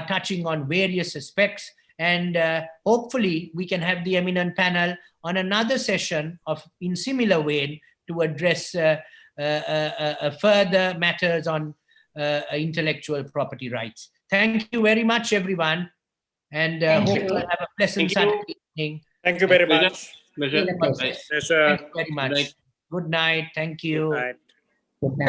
touching on various aspects, and hopefully we can have the eminent panel on another session of in similar vein to address further matters on intellectual property rights. Thank you very much, everyone, and hope you have a pleasant Saturday evening. Thank you very much. Pleasure. Thank you very much. Pleasure. Good night. Thank you. Good night. Good night.